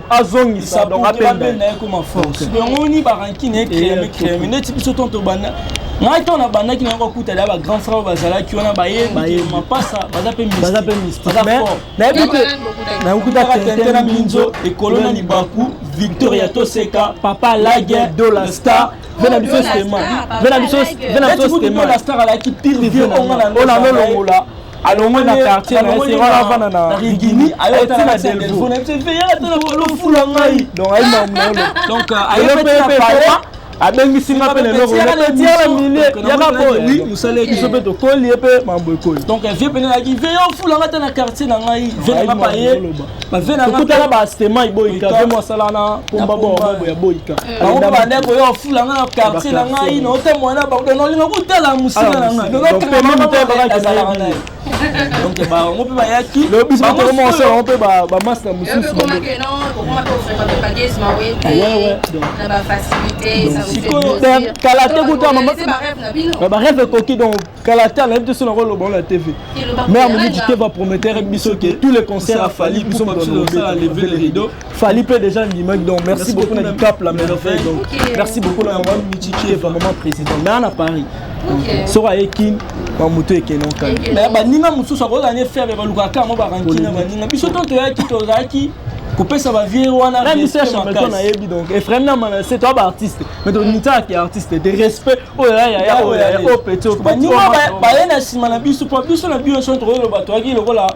S4: à zone ça donc à peine comme force. Mais on y Barankine et créé mais type surtout au bana. Moi quand on a bana qui n'a pas coûté là grand frère Bazala qui on a baillé ma pas ça bazape mystique. Mais na ukuta tentena minzo et Colonna Libaku Victoria Toseka Papa Lague de la Star Vena biso stema la star à la qui pire vieux on a alongo na quartier na sera la vana na Rigini ayo na Delvo na se veya na lo fula ngai donc ayo na donc ayo pe pa abengi singa pe le logo na tiara milier ya ka po oui musale ki sope to koli pe mambo ekoli donc vieux pe na ki veya fula ngata na quartier na ngai vena pa ye ba vena ngata la ba stema iboyika pe mo sala na komba bo ya boyika ba ba ndeko yo fula ngata na quartier na ngai no te mwana ba no linga kutala musina na ngai donc pe mama te ba ka sala ngai donc on peut pas qui le bis on commencer on peut ba master mususu
S2: comment que non comment on fait pas paquet ma ouais donc ça va faciliter ça vous fait plaisir
S4: kalaté kuta mama ba rêve coquille donc kalaté na tout sur le rôle bon la TV mais on dit que va promettre biso que tous les concerts à Fali pour pas lever les rideaux Fali peut déjà l'image donc merci beaucoup na cap la merveille donc merci beaucoup la maman Mitiki et maman président mais à Paris sera équipe moto ekeno kan mais baninga mususu akozana faire baluka mo barankina baninga biso tonto ya kitozaki kopesa ba vie wana même c'est champion na yebi donc et vraiment c'est toi ba artiste mais donc nita qui artiste de respect oh ya oh petit baninga ba yena sima na biso po biso na biso son tro lo bato aki lokola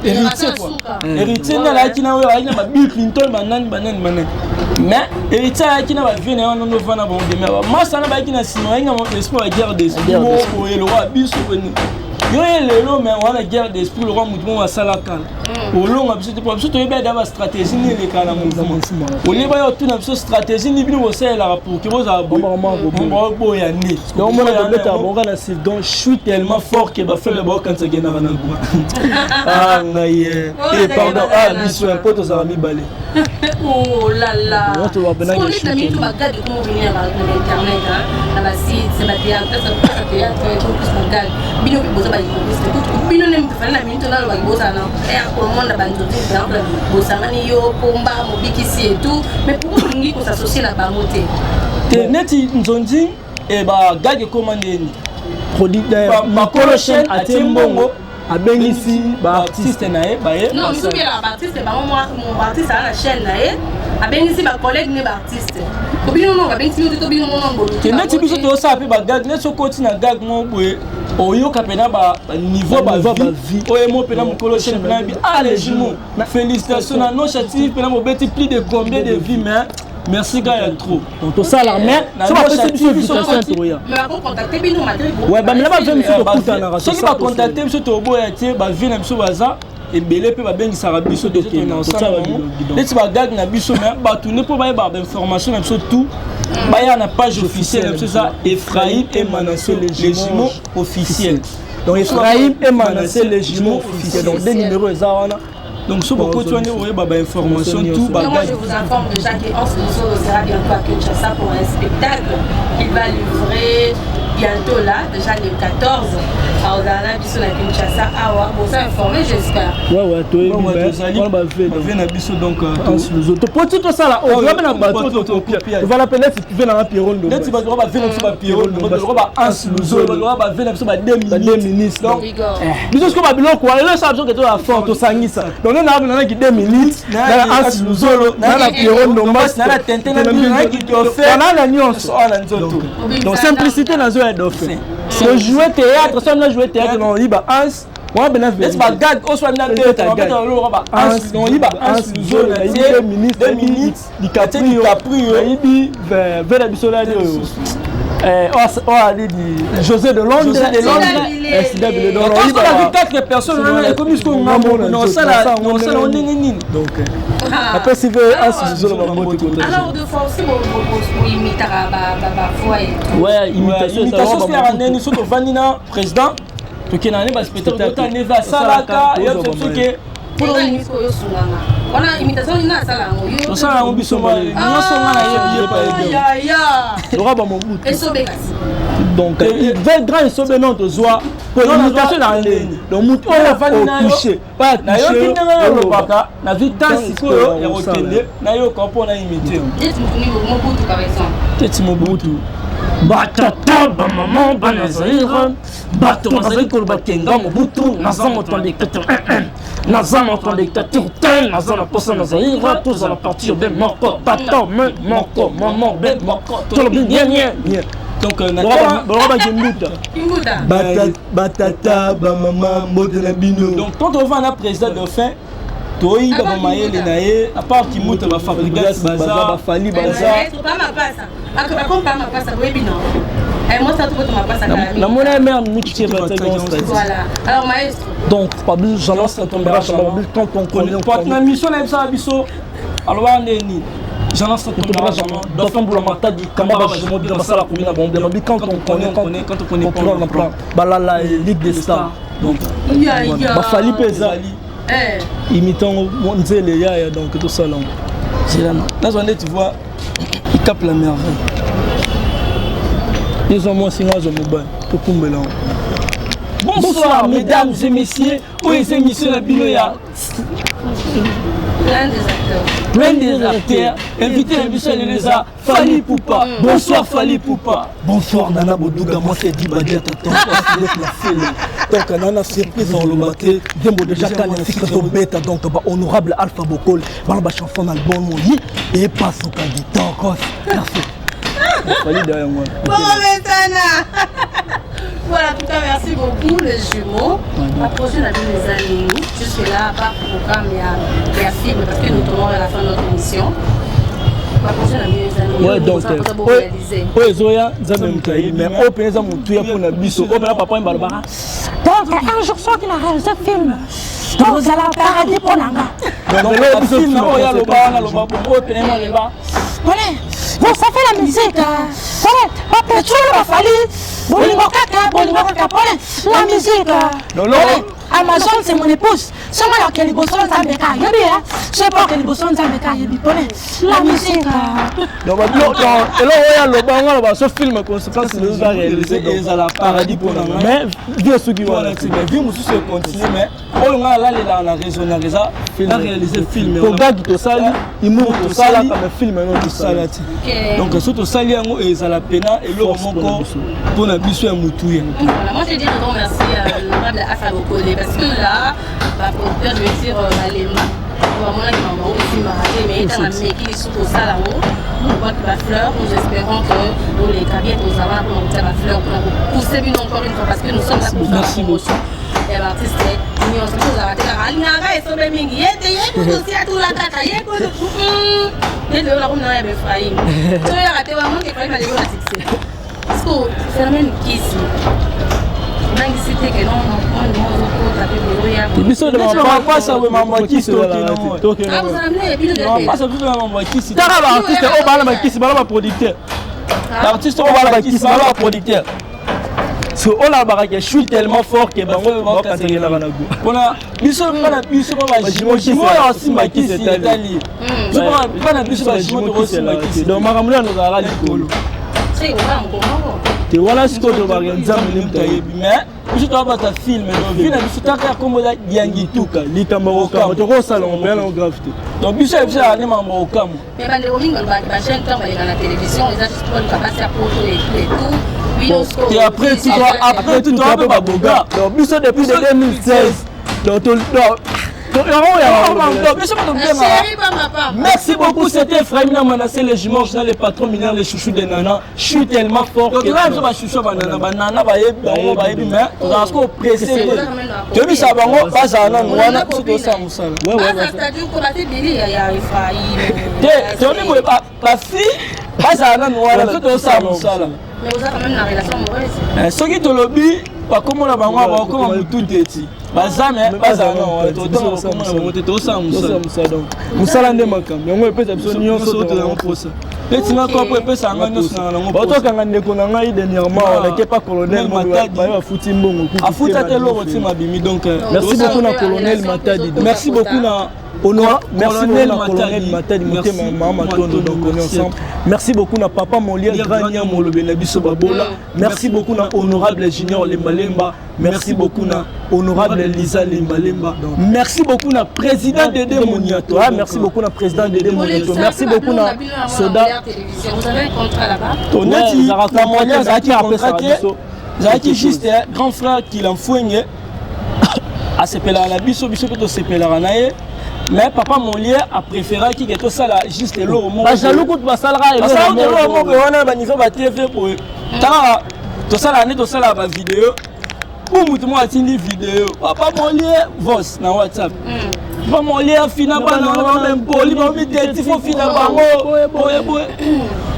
S4: héritier quoi héritier na la kina we ayina ba Bill Clinton banani mais héritier akina ba vie na wana no vana bon de mais masa na ba kina sima inga mo espoir guerre des mots et le roi biso koni yo lelo mais wana guerre d'esprit le roi mutumo wa salaka olonga biso te biso to yeba da ba stratégie ni le kala mouvement oleba yo tuna biso stratégie ni bino bosela pour que boza bon ya ni donc moi na beta bonga na c'est donc je suis tellement fort que ba faire le bon quand ça gena na ngwa ah ngaye et pardon ah biso un pote ça mi balé
S2: oh là là on va bien que je suis ma gade comment venir à internet na ba site c'est ba théâtre ça théâtre tout ce gade bino boza ba bino nem fana na minute na ba boza na pour le monde bantu par exemple bosangani yo pomba mobikisi et tout mais pourquoi lingi ko s'associer na bangote
S4: te neti nzonzi e ba gage commandeni produit ma kolo chaîne a tembongo abengisi ba artiste na e ba e
S2: non nous bien ba artiste ba moi mon artiste à la chaîne na e abengisi ba collègue ne ba artiste ko bino no ba bengisi to bino no ngolo
S4: te neti biso to sa pe ba gage ne so koti na gage mo boye oyoka pena ba niveau ba vie oyo mo pena mokolo chaîne pena bi allez jumeaux félicitations na no chatif pena mo beti plus de combien de vies mais merci gars il y a trop donc tout ça là mais ça va passer sur mais
S2: va contacter bino madrid
S4: ouais ba mela ba vem sur kuta na raso qui va contacter biso to boya tie ba vie na biso baza ebele pe ba bengisaka biso de tena ensemble neti ba gag na biso mais ba tourner pour ba information na biso tout baya na page officielle c'est ça Ephraim et Manassé les jumeaux officiels donc Ephraim et Manassé les jumeaux officiels donc des numéros ezana donc sur beaucoup tu as ba information tout ba
S2: moi je vous informe déjà qu'Hans Luzo sera bientôt à Kinshasa pour un spectacle qu'il va livrer bientôt là déjà le 14 à Ozana biso na Kinshasa awa bon ça informé j'espère
S4: ouais toi on va faire na biso donc Hans Luzo to petit tout ça là on va na bateau to va la peine si tu veux na Pierrot ndo net ba va faire na Pierrot ndo ba Hans Luzo ba va faire na ba ministre donc biso ce que ba biloko là ça besoin que to la force to sangisa donc on a qui 2 minutes na Hans Luzo na Pierrot ndo na tente na na qui to faire na nyonso ala nzoto donc simplicité na zo ya dauphin le jouer théâtre ça on jouer théâtre non liba Hans moi ben c'est pas gag on soit na théâtre on va Hans non liba Hans Luzo na 2 minutes di caprio ibi vers la bisola on a dit José de Londres.
S2: José de Londres.
S4: Donc, on a vu 4 personnes, on a commis ce qu'on a dit. Donc, après, si vous avez un sujet, on va monter.
S2: Alors, de fois aussi, vous imitez la voix et tout.
S4: Ouais, imitation, c'est un année, nous sommes au Vanina, président. Donc, il y a un année, spectateur, on est à Salaka, et on se dit que.
S2: Pour on a imitation ina sala ngo
S4: sala ngo biso ma nyonso ngana yebi donc grand esobe non tozwa pour imitation na ndeni donc mutu oyo fani touché pas touché na lobaka na vitasi ko ya hotende na yo ko pona imiter teti mobutu batata bamama banazira bato bazali koloba kenga mobutu naza moto dictateur naza moto dictateur tel naza na posa nazaira tozala partir be moko tata me moko maman be moko tolobi nye donc baloba gembuta batata bamama modela bino donc quand on va na président de fin toi ba mayele na ye à part qui muta ba fabrigas baza ba fali baza la monnaie mère mutie ba
S2: voilà alors maestro
S4: donc pas besoin j'annonce ça tombera quand on connaît pas na mission na ça biso alors on est ni j'annonce ça tombera jamais d'enfant pour la matadi kamba ba je mobile basala combien bon bien quand on connaît on plan balala ligue des stars donc ba fali pesa imitant Monzele Yaya donc tout ça là. C'est là. Là on est tu vois il capte la merveille. Ils ont moins sinon je me bats pour combler là. Bonsoir mesdames et messieurs, où est émission la Binoya. Plein des acteurs, invité à Michel Eleza, Fali Poupa. Bonsoir Fali Poupa. Bonsoir Nana Bodouga, moi c'est Dibadi à tonton, donc Nana surprise en le maté, Dembo déjà calme ainsi que son bêta, donc honorable Alpha Bokol, dans la chanson album mon lit, et passe au candidat encore. Merci. Fali derrière moi.
S2: Bon Betana. Voilà, en tout cas, merci beaucoup les jumeaux. La prochaine année, les amis, jusque là, pas programme, il y a film parce que nous tournons à la fin de notre émission. La prochaine année, les amis,
S4: ouais, donc, oui, Zoya, mais au pays, ça m'a tué pour la biso. Oh, ben, papa, il m'a barré.
S7: Donc, un jour, soit qu'il a réalisé un film. Donc, vous allez à paradis pour l'anga.
S4: Donc, le film, il y a le bar, le bar, pour eux, le bar.
S7: Bon, ça fait la musique. Pas pétrole, pas fallu. Bolingo kaka, la musique. Amazon, c'est mon épouse. C'est moi qui ai les bossons d'Ambeka. Je sais pas que les bossons d'Ambeka. La musique.
S4: Donc, et là, le bar, ce film, conséquence, c'est le réalisé. Ils ont la paradis pour nous. Mais, Dieu ce qui va l'activer. Vie, nous se continuer, mais on a là, on a raisonné, on a réalisé le film. Pour gars qui te sali, il mourent tout ça, comme un film, tout ça. Donc, surtout, sali, ils ont la peine et l'eau, pour la biche, un moutouille.
S2: Moi, je dis encore merci à l'honorable Alpha Bokol. Parce que là, je vais dire les mains. Vraiment, il m'a aussi marqué, mais il y a un mec qui est sous le salon. On voit que la fleur, nous espérons que nous les cabinets, nous avons pour monter la fleur, pour pousser une encore une fois, parce que nous sommes là pour faire la promotion. Et l'artiste, nous sommes là pour faire la promotion. Et l'artiste, nous sommes là pour faire la promotion. Et l'artiste, nous sommes là pour faire la promotion. Parce que le phénomène qui est ici,
S4: biso de pas ça maman qui se artiste au bala qui se bala producteur l'artiste au bala qui se bala producteur so on a baraka je suis tellement fort que bango ba kanzela na banago pona biso bana biso ba jimo qui se simba qui se tali so bana biso ba jimo to simba qui se donc makamuli no zala likolo te wala siko to ba nzambe limtayebi mais je dois pas ta film mais vina biso taka comme la yangituka likambo okamo to ko salon bela o gravité donc biso ebisa ne mambo okamo
S2: mais bande omingo ba chaîne quand on la télévision ils ont juste pour passer à photo et tout
S4: et après tout toi ba boga donc biso depuis 2016 donc merci beaucoup, c'était Frère Manassé, les jumeaux, les patrons mineurs, les chouchous des nanas. Je suis tellement fort que là, je suis chouchou banana, banana, mais parce qu'on presse. Tu as vu ça, bango, pas ça, non, on a tout ça, moussa. Ouais, ouais, tu as vu pas fille, pas ça, non, on a tout ça, moussa.
S2: Mais vous avez quand même une relation amoureuse.
S4: Ce qui te lobby, pas comme on a comme un tout petit. Bazame, bazame, musala nde makambo yango epesa biso nyonso toza petina kopo epesa nga nyonso na ngo
S1: batokanga ndeko na ngai dernièrement on pas colonel Matadi afuti mbongo
S4: afuta te loko ti mabimi donc
S1: merci beaucoup na colonel Matadi
S4: merci beaucoup na
S1: merci beaucoup colonel Matadi motema mama tondo donc on est ensemble merci beaucoup na papa Molière Grania Molobe na biso babola merci beaucoup na honorable Junior Lembalemba merci beaucoup na honorable Lisa Lembalemba merci beaucoup na président Dédé Moniato merci beaucoup na président Dédé Moniato merci beaucoup na soda
S2: vous avez un contrat là-bas
S4: on a dit la Molière zaki contraté zaki juste grand frère qui l'enfouigne à sepela la biso biso to sepela na ye. Mais papa Molière a préféré qu'il y ait tout ça là, juste l'eau au monde.
S1: Jaloux contre Bassalra et
S4: l'eau au monde, on a niveau TV pour eux. Tout ça là, tout ça là, la vidéo. Pour moi, tu as une vidéo. Papa Molière, voice dans WhatsApp. Papa Molière, finalement, même poli, il faut finalement.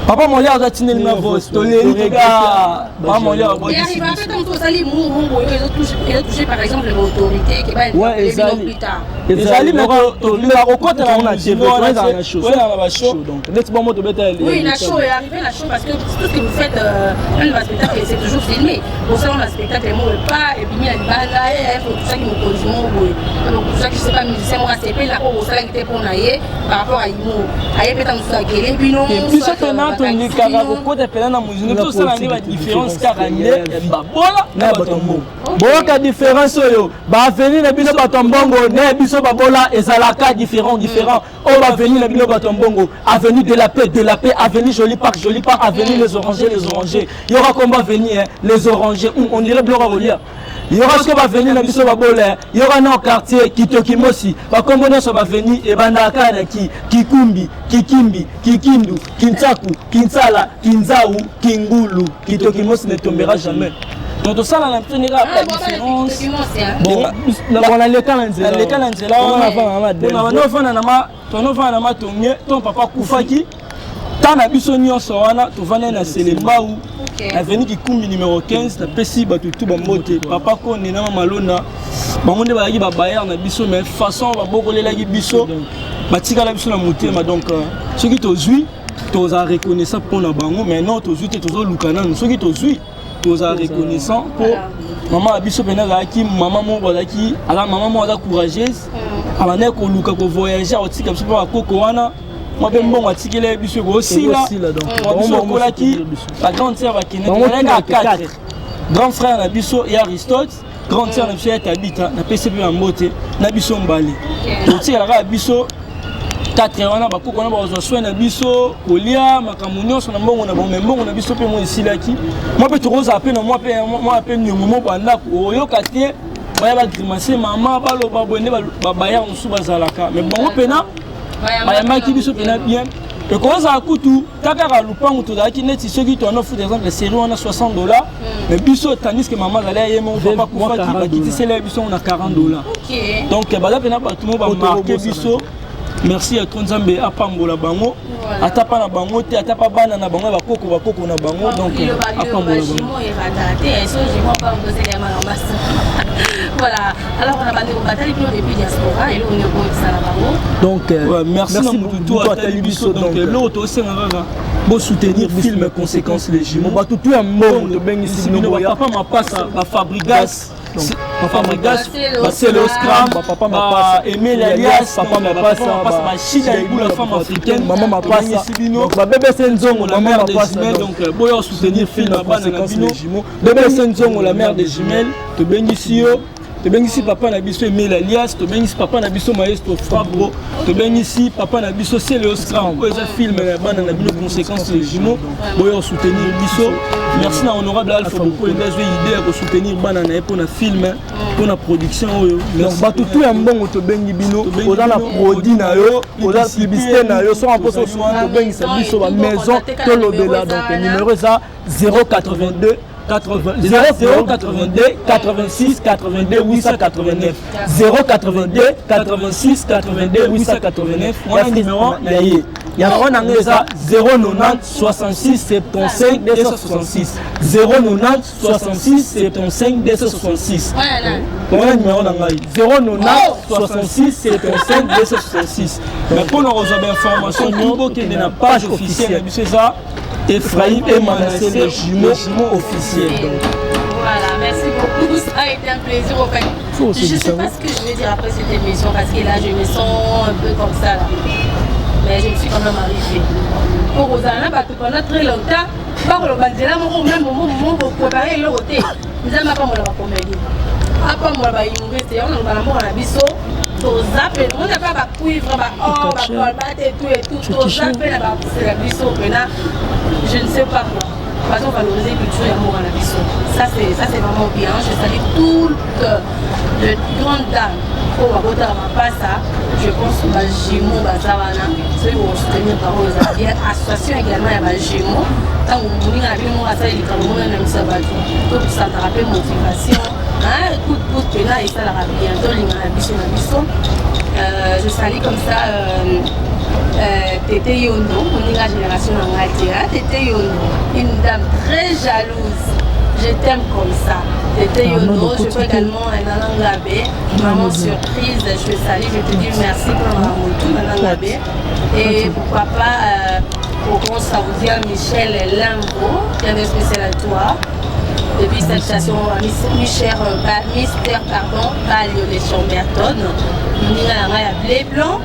S4: Papa Molière a tenu ma voix. Les gars, Papa Molière a
S2: et arrive à faire comme tout ça, les mots, ils ont touché par exemple l'autorité qui va être plus tard.
S4: Les alliés, mais au côté de la TV, on a la show.
S2: Oui, la show est arrivée, la show, parce que tout ce que vous faites, même le spectacle, c'est toujours filmé. Au salon, le spectacle, les mots ne pas, et puis il y a des balles, il faut tout ça qui me cause du mot. Donc, tout ça qui ne sais pas, musicien, moi, c'est pas là où ça qui était pour naïe par rapport à Imo. Aïe, peut-être nous sommes guéris, puis non.
S4: Et puis, ça, on a entendu au côté de la musique, tout ça, il y a une différence, car il y a voilà,
S1: la différence, va venir le bino batombongo, ne biso babola ezalaka différent. On va venir le bino batombongo, avenue de la paix, avenue Joli Parc, avenue les orangers. Il y aura comment venir les orangers, on dirait Blora Rolia. Il y aura ce qui va venir dans le babola, il y aura nos quartiers Kitokimosi, va composer ça va venir et bandaka qui Kikumbi, Kikimbi, Kikindu, Kinsaku, Kinsala, Kinzaou, Kingulu, Kitokimosi ne tombera jamais.
S4: Donc ça là on tenira la différence.
S1: Bon, on a le calendrier.
S4: Le calendrier là on va na matonye ton papa Koufaki. Tana biso nyonso wana to vana na Selemba ou avenue Kikumbi numéro 15 na pesi ba tout ba moté papa ko nena malona bango nde ba yi ba bayar na biso mais façon ba bokolela ki biso batika la biso na motema donc ceux qui to zui to za reconnaissant pour na bango mais non to zui te to zo lukana ceux qui to zui to za reconnaissant pour maman biso pena ki maman mo bazaki ala maman mo za courageuse abane ko luka ko voyager otika biso pa koko wana moi ben bon article biso aussi là donc on qui la grande sœur va qui n'est 4 grand frère na biso et Aristote grand sœur na biso et Tabita na PCP en beauté na biso mbali donc c'est la biso 4 wana ba koko na ba zo na biso kolia makamunyo so na mbongo na mbongo na biso pe mo ici là qui moi pe trop zapper na moi pe ni moment banda oyo katie baya ba grimacer maman ba lo ba bonne ba baya on sou bazalaka mais bon pena bayamba ki biso pena bien et comment ça coûte tout takara lupango to daki neti soki to on offre par exemple la série on a $60 mais biso tandis que maman allait yemo papa kufa ki ba kiti c'est là biso on a $40 donc bala pena ba tout ba marquer biso merci à Tonzambe apambola bango atapa na bango te atapa bana na bango ba koko na bango donc apambola bango
S2: voilà alors on a battu au bataille depuis diaspora et là on est au Salamago
S1: donc
S4: merci beaucoup à Talibiso donc l'autre aussi bon soutenir film conséquences les jumeaux
S1: ba tout un monde de ben ici
S4: papa ma passe à Fabrigas Fabrigas c'est le scram
S1: papa ma passe
S4: Aimé l'alias papa ma passe ma Chida Ibou la femme africaine
S1: maman ma passe donc ba bébé Senzongo
S4: la mère des jumelles donc boyo soutenir film bana na bino bébé Senzongo la mère des jumelles to bengisio to bengisi papa na biso Aimé l'alias to bengisi papa na biso maestro Fabro to bengisi papa na biso c'est le scram ko eza film na bana na bino conséquences les jumeaux boyo soutenir biso merci na honorable Alpha beaucoup ndazwe idée de soutenir bana na pour na film pour la production
S1: donc ba tout ya mbongo to bengi bino oza na produit na yo oza publicité na yo so en poste to bengi sa biso ba maison to lobela donc numéro ça 082 082 86 82 889 082 86 82 889 voilà le numéro
S4: yango nanga eza 090 66 75 266 090 66 75 266 voilà numéro nanga 090 66 75 266 mais pour nous avoir information nous qui est na page officielle c'est ça Ephraim et Manassé les jumeaux officiels.
S2: Voilà, merci beaucoup. Ça a été un plaisir. En fait, je ne sais pas ce que je vais dire après cette émission parce que là, je me sens un peu comme ça. Là. Mais je me suis quand même arrivée. Pour Rosanna, pendant très longtemps, par le Banzela, même moment pour préparer le côté. Nous avons pas mon comédie. Après, moi, il me reste, on a un abisso. On n'a pas cuivre, tout et tout. Je ne sais pas quoi. Parce qu'on valorise la culture et l'amour à la mission. Ça c'est vraiment bien. Je salue toutes les grandes dames. Pour pas ça, je pense que les jumeaux, ceux qui vont soutenir par eux, l'association également, il y a des jumeaux. Quand vous voulez la vie, ça il y a tout ça te rappelle motivation. Tout pour là et ça la rappelle bientôt la mission. Je salue comme ça Tété Yondo, on est la génération en Algérie. Tété Yondo, une dame très jalouse. Je t'aime comme ça. Tété Yondo, je fais également un Alain Gabé. Maman surprise, je te salue, je te dis merci pour mon Alain Gabé. Et pour papa, au grand saoudien Michel Limbo, qui est un spécial à toi. Depuis cette station, Mister Balio de Chamberton, il y a un blé blanc,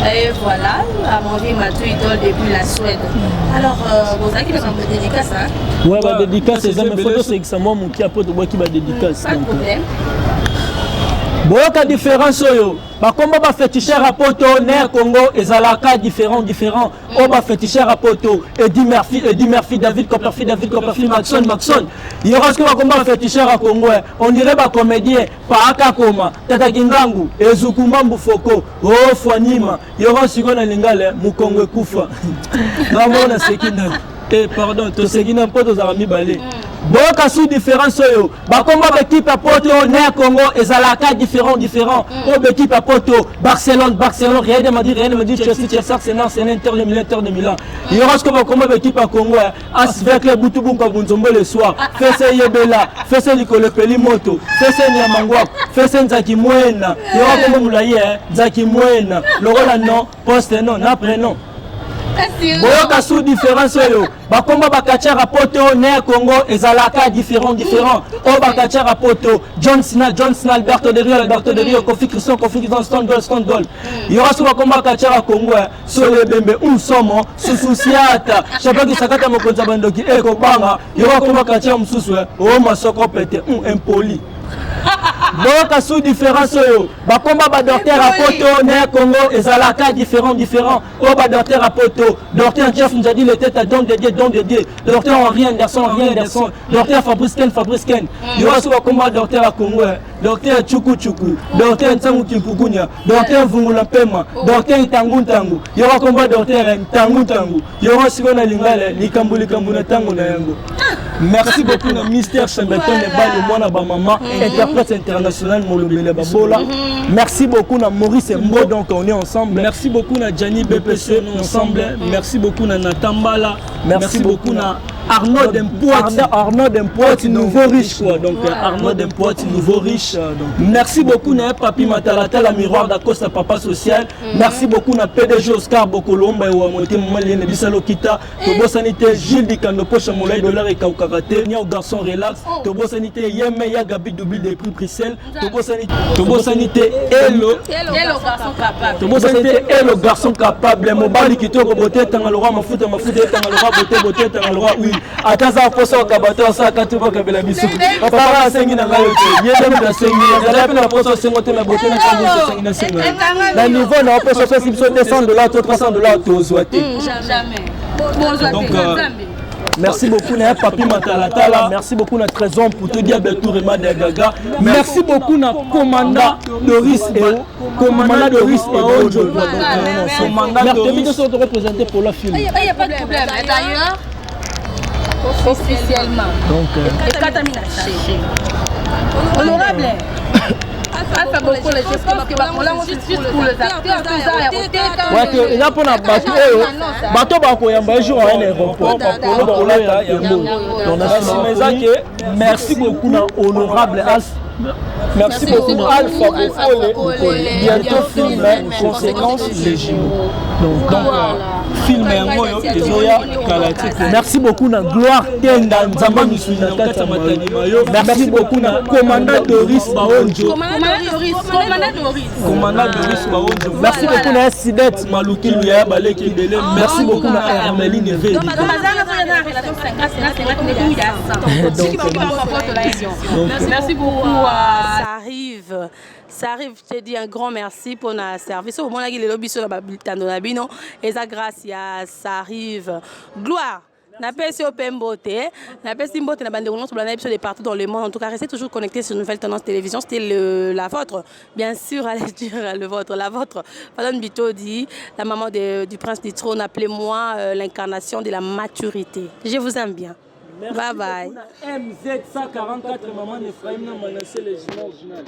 S2: et voilà, à mon vie, ma idole depuis la Suède. Alors, vous avez un peu de dédicace, hein?
S4: Oui, la dédicace, c'est ça, mais photo, c'est que ça m'a manqué après de voir qui va dédicace.
S2: Pas de problème.
S4: Boyoka différence oyo bakomba ba féticheur à poto né Congo ezalaka différent o ba féticheur à poto Eddie Murphy David Copperfield Maxon il y aura ce que bakomba féticheur à Congo on dirait ba comédien Paaka Koma Tata Kingangu Ezukumba Mbufoko o Fwanima il y aura ce qu'on a lingale Mukongo kufa na sekina pardon to sekina poto za mibale boyoka sous différence oyo bakomba équipe à poto né Congo ezalaka différent o équipe à poto Barcelone rien de me dit Chelsea Arsenal c'est l'Inter de Milan il y aura ce que bakomba équipe à Congo avec le butubu kwa bunzombo le soir fese yebela fese likolo peli moto fese nyamangwa fese nzaki mwena il y aura comme mulaye nzaki mwena lokola non poste non na prénom boyoka sous différence oyo bakomba bakatia rapoto né Congo ezalaka différent o bakatia rapoto John Cena Alberto de Rio Kofi Christian Stone Gold il y aura sous bakomba bakatia Congo Sole Bembe Somo Sususiata Shabaki Sakata Mokonza Bandoki Eko Banga il y aura komba bakatia mususu o masoko pete impoli boyoka sous différence oyo bakomba ba docteur à poto né Congo ezalaka différent o ba docteur à poto docteur Jeff Nzadi le tête à don de Dieu docteur Henri Anderson docteur Fabrice Ken il y aura sous bakomba docteur à Congo docteur Chuku docteur Ntangu Kimpukunya docteur Vungula Pema docteur Tangu il y aura combat docteur Tangu il y aura siko na lingala likambu na tangu na yango. Merci beaucoup na Mister Chamberton et Bali mwana ba maman interprète international Molobele Babola. Merci beaucoup na Maurice Mbo donc on est ensemble. Merci beaucoup na Gianni BPC nous ensemble. Merci beaucoup na Natambala. Merci beaucoup na Arnaud Dempoit, nouveau riche quoi. Donc Arnaud Dempoit, nouveau riche. Merci beaucoup na Papi Matalata la miroir d'Acosta papa social. Merci beaucoup na PDG Oscar Bokolomba et Wamote Malien Bisalo Kita. Tobo sanité Gilles Dikando Poche Molay dollar et Kaukakate. Nia garçon relax. Tobo sanité Yeme ya Gabi double des prix Prissel. Tobo sanité Hello garçon capable. Tobo sanité Hello garçon capable. Mobali kitoko boté tangalora mafuta tangalora boté tangalora oui. Ataza poso kabato sa katuba kabela bisu. Papa sengi na ngayo te. Yende na sengi. Zala pe na poso sengo te na boté na kango sengi na sengi. Na niveau na poso si biso $200 $300 to zoate.
S2: Jamais.
S4: Donc merci beaucoup na Papi Matalatala, merci beaucoup na Trésor pour te dire Beltour et Madagaga. Merci beaucoup na commandant Doris et commandant Doris et Ojo. Merci de se représenter pour la film.
S2: Il n'y a pas de problème. D'ailleurs, officiellement.
S4: Donc
S2: et Katamina honorable. Alpha beaucoup les choses parce que bakola juste pour les acteurs tout ça ya koteka
S4: ouais eza mpona bato oyo bato bakoyamba ejour à un aéroport bakolo bakolata yango donc nasima eza ke merci beaucoup na honorable merci beaucoup à Alpha Bokole. Bientôt film Conséquences les jumeaux. Donc film yango yo ezoya kalati. Merci beaucoup na Gloire Tenda Nzamba Misuna Kata Matani Mayo. Merci beaucoup na Commandant Doris Baonjo. Commandant Doris Baonjo. Merci beaucoup na Sidet Maluki Luya Baleki Bele. Merci beaucoup na Hermeline Veli.
S2: Merci beaucoup. Ça arrive, je te dis un grand merci pour notre service. Au moment où il y a le lobby sur la Bible, et ça grâce à ça arrive. Gloire. N'a pas essayé open beauté, n'a pas essayé beauté, n'a pas de partout dans le monde. En tout cas, restez toujours connectés sur Nouvelle Tendance Télévision. C'était la vôtre, bien sûr, allez dire le vôtre, la vôtre. Fadon Bito dit, la maman du prince du trône, appelez-moi l'incarnation de la maturité. Je vous aime bien. Merci. Bye bye.
S4: MZ144, maman Ephraim n'a menacé les jumeaux originales.